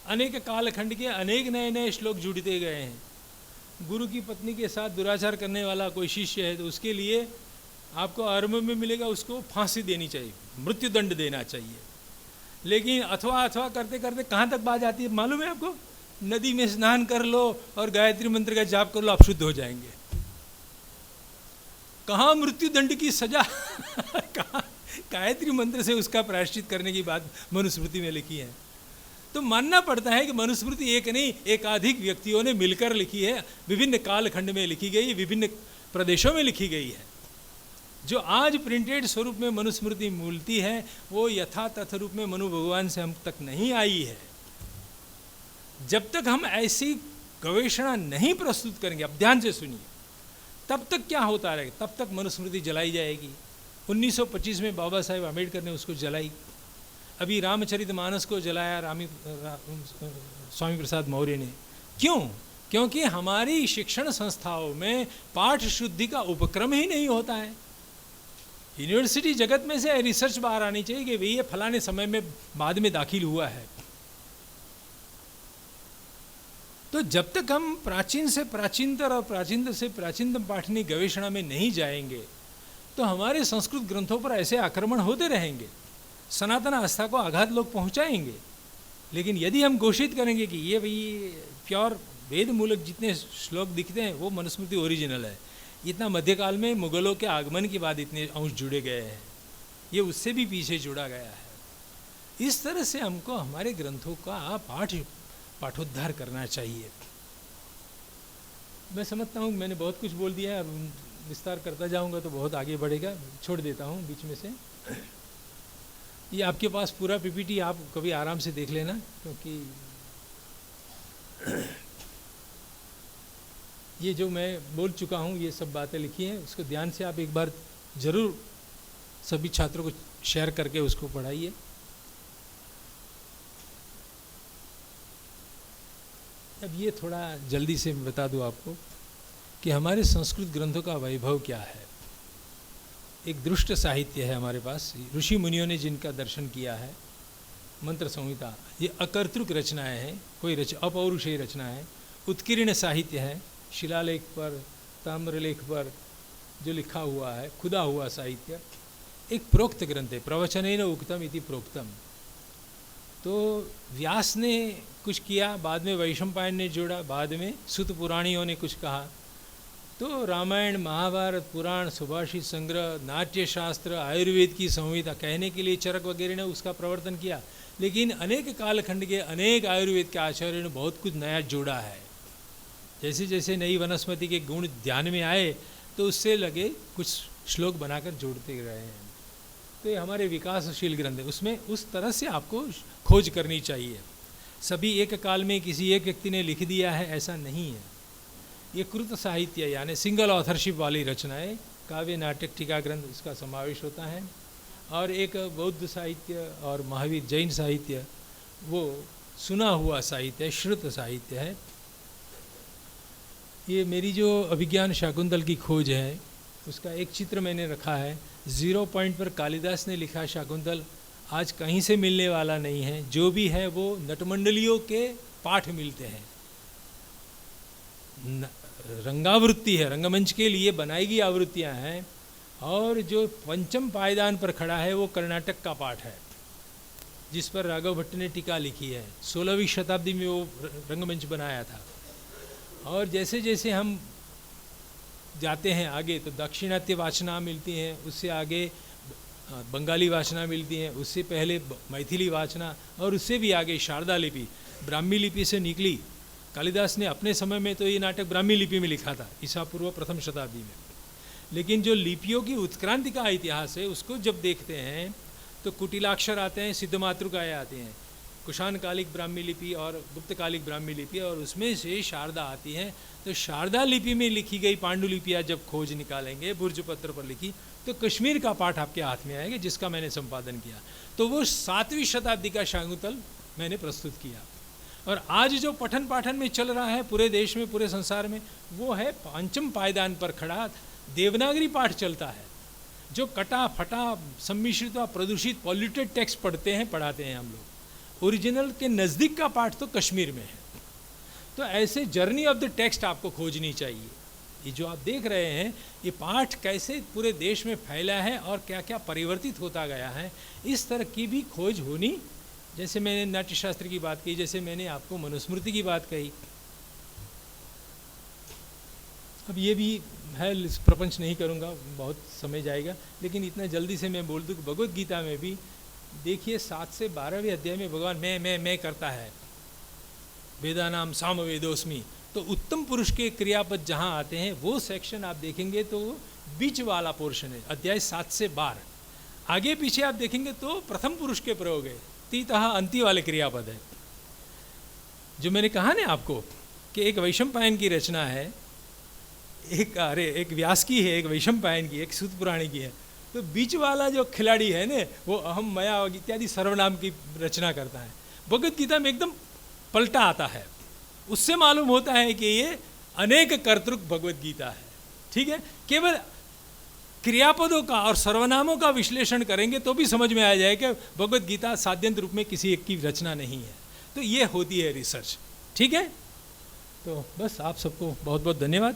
अनेक कालखंड के अनेक नए नए श्लोक जुड़ते गए हैं। गुरु की पत्नी के साथ दुराचार करने वाला कोई शिष्य है तो उसके लिए आपको आरंभ में मिलेगा, उसको फांसी देनी चाहिए, मृत्युदंड देना चाहिए। लेकिन अथवा करते करते कहाँ तक बात आती है मालूम है आपको? नदी में स्नान कर लो और गायत्री मंत्र का जाप कर लो, आप शुद्ध हो जाएंगे। कहाँ मृत्युदंड की सजा कहाँ गायत्री मंत्र से उसका प्रायश्चित करने की बात मनुस्मृति में लिखी है। तो मानना पड़ता है कि मनुस्मृति एक नहीं, एकाधिक व्यक्तियों ने मिलकर लिखी है, विभिन्न कालखंड में लिखी गई, विभिन्न प्रदेशों में लिखी गई है। जो आज प्रिंटेड स्वरूप में मनुस्मृति मिलती है, वो यथा तथ रूप में मनु भगवान से हम तक नहीं आई है। जब तक हम ऐसी गवेषणा नहीं प्रस्तुत करेंगे, अब ध्यान से सुनिए, तब तक क्या होता रहेगा? तब तक मनुस्मृति जलाई जाएगी। 1925 में बाबा साहेब आम्बेडकर ने उसको जलाई। अभी रामचरितमानस को जलाया स्वामी प्रसाद मौर्य ने। क्यों? क्योंकि हमारी शिक्षण संस्थाओं में पाठ शुद्धि का उपक्रम ही नहीं होता है। यूनिवर्सिटी जगत में से रिसर्च बाहर आनी चाहिए कि भाई ये फलाने समय में बाद में दाखिल हुआ है। तो जब तक हम प्राचीन से प्राचीनतर और प्राचीनतर से प्राचीनतम पाठनी गवेषणा में नहीं जाएंगे, तो हमारे संस्कृत ग्रंथों पर ऐसे आक्रमण होते रहेंगे, सनातन आस्था को आघात लोग पहुंचाएंगे। लेकिन यदि हम घोषित करेंगे कि ये भाई प्योर वेद मूलक जितने श्लोक दिखते हैं वो मनुस्मृति ओरिजिनल है, इतना मध्यकाल में मुगलों के आगमन के बाद इतने अंश जुड़े गए हैं, ये उससे भी पीछे जुड़ा गया है। इस तरह से हमको हमारे ग्रंथों का पाठोद्धार करना चाहिए। मैं समझता हूँ मैंने बहुत कुछ बोल दिया है, अब विस्तार करता जाऊँगा तो बहुत आगे बढ़ेगा, छोड़ देता हूँ बीच में से। ये आपके पास पूरा पीपीटी आप कभी आराम से देख लेना, क्योंकि ये जो मैं बोल चुका हूँ ये सब बातें लिखी हैं, उसको ध्यान से आप एक बार ज़रूर सभी छात्रों को शेयर करके उसको पढ़ाइए। अब ये थोड़ा जल्दी से बता दूँ आपको कि हमारे संस्कृत ग्रंथों का वैभव क्या है। एक दृष्ट साहित्य है हमारे पास, ऋषि मुनियों ने जिनका दर्शन किया है। मंत्र संहिता ये अकर्तृक रचनाएं हैं, कोई अपौरुषेय रचना है। उत्कीर्ण साहित्य है, शिलालेख पर, ताम्रलेख पर जो लिखा हुआ है, खुदा हुआ साहित्य। एक प्रोक्त ग्रंथ है, प्रवचनेन उक्तम इति प्रोक्तम। तो व्यास ने कुछ किया, बाद में वैशंपायन ने जोड़ा, बाद में सूत पुराणियों ने कुछ कहा। तो रामायण, महाभारत, पुराण, सुभाषित संग्रह, नाट्य शास्त्र, आयुर्वेद की संहिता, कहने के लिए चरक वगैरह ने उसका प्रवर्तन किया, लेकिन अनेक कालखंड के अनेक आयुर्वेद के आचार्यों ने बहुत कुछ नया जोड़ा है। जैसे जैसे नई वनस्पति के गुण ध्यान में आए तो उससे लगे कुछ श्लोक बनाकर जोड़ते रहे हैं। तो ये हमारे विकासशील ग्रंथ है, उसमें उस तरह से आपको खोज करनी चाहिए। सभी एक काल में किसी एक व्यक्ति ने लिख दिया है ऐसा नहीं है। ये कृत साहित्य यानी सिंगल ऑथरशिप वाली रचनाएं, काव्य, नाटक, टीका ग्रंथ इसका समावेश होता है। और एक बौद्ध साहित्य और महावीर जैन साहित्य वो सुना हुआ साहित्य है, श्रुत साहित्य है। ये मेरी जो अभिज्ञान शाकुंतल की खोज है उसका एक चित्र मैंने रखा है। 0 पॉइंट पर कालिदास ने लिखा शाकुंतल आज कहीं से मिलने वाला नहीं है, जो भी है वो नटमंडलियों के पाठ मिलते हैं। रंगावृत्ति है, रंगमंच के लिए बनाई गई आवृत्तियाँ हैं। और जो पंचम पायदान पर खड़ा है वो कर्नाटक का पाठ है, जिस पर राघव भट्ट ने टीका लिखी है। 16वीं शताब्दी में वो रंगमंच बनाया था। और जैसे जैसे हम जाते हैं आगे तो दाक्षिणात्य वाचना मिलती हैं, उससे आगे बंगाली वाचना मिलती हैं, उससे पहले मैथिली वाचना, और उससे भी आगे शारदा लिपि, ब्राह्मी लिपि से निकली। कालिदास ने अपने समय में तो ये नाटक ब्राह्मी लिपि में लिखा था, ईसा पूर्व प्रथम शताब्दी में। लेकिन जो लिपियों की उत्क्रांति का इतिहास है उसको जब देखते हैं तो कुटिलाक्षर आते हैं, सिद्धमातृकाएँ आती हैं, कुषाण कालिक ब्राह्मी लिपि और गुप्त कालिक ब्राह्मी लिपि, और उसमें से शारदा आती है। तो शारदा लिपि में लिखी गई पांडुलिपियाँ जब खोज निकालेंगे, बुर्ज पत्र पर लिखी, तो कश्मीर का पाठ आपके हाथ में आएगा, जिसका मैंने संपादन किया। तो वो 7वीं शताब्दी का शाकुंतल मैंने प्रस्तुत किया। और आज जो पठन पाठन में चल रहा है पूरे देश में, पूरे संसार में, वो है पंचम पायदान पर खड़ा देवनागरी पाठ चलता है। जो कटा फटा सम्मिश्रित व प्रदूषित पॉल्यूटेड टेक्स्ट पढ़ाते हैं हम लोग। ओरिजिनल के नज़दीक का पाठ तो कश्मीर में है। तो ऐसे जर्नी ऑफ द टेक्स्ट आपको खोजनी चाहिए। ये जो आप देख रहे हैं ये पाठ कैसे पूरे देश में फैला है और क्या क्या परिवर्तित होता गया है, इस तरह की भी खोज होनी। जैसे मैंने नाट्यशास्त्र की बात की, जैसे मैंने आपको मनुस्मृति की बात कही। अब ये भी है, प्रपंच नहीं करूँगा, बहुत समय जाएगा, लेकिन इतना जल्दी से मैं बोल दूँ कि भगवद गीता में भी देखिए 7 से 12वें अध्याय में भगवान मैं करता है। वेदानाम साम वेदोस्मि, तो उत्तम पुरुष के क्रियापद जहाँ आते हैं वो सेक्शन आप देखेंगे तो बीच वाला पोर्शन है, अध्याय 7 से 12। आगे पीछे आप देखेंगे तो प्रथम पुरुष के प्रयोग है, तीतः अंति वाले क्रियापद है। जो मैंने कहा ना आपको कि एक वैशंपायन की रचना है, एक व्यास की है, एक वैशंपायन की, एक सूत पुराणी की है। तो बीच वाला जो खिलाड़ी है ना वो अहम मया इत्यादि सर्वनाम की रचना करता है। भगवद गीता में एकदम पलटा आता है। उससे मालूम होता है कि ये अनेक कर्तृक भगवद गीता है। ठीक है, केवल क्रियापदों का और सर्वनामों का विश्लेषण करेंगे तो भी समझ में आ जाए कि भगवद गीता साध्यंत रूप में किसी एक की रचना नहीं है। तो ये होती है रिसर्च। ठीक है, तो बस आप सबको बहुत बहुत धन्यवाद।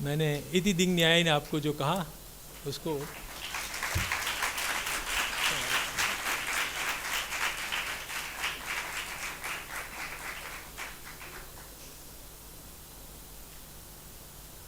मैंने इति दिंग न्याय ने आपको जो कहा उसको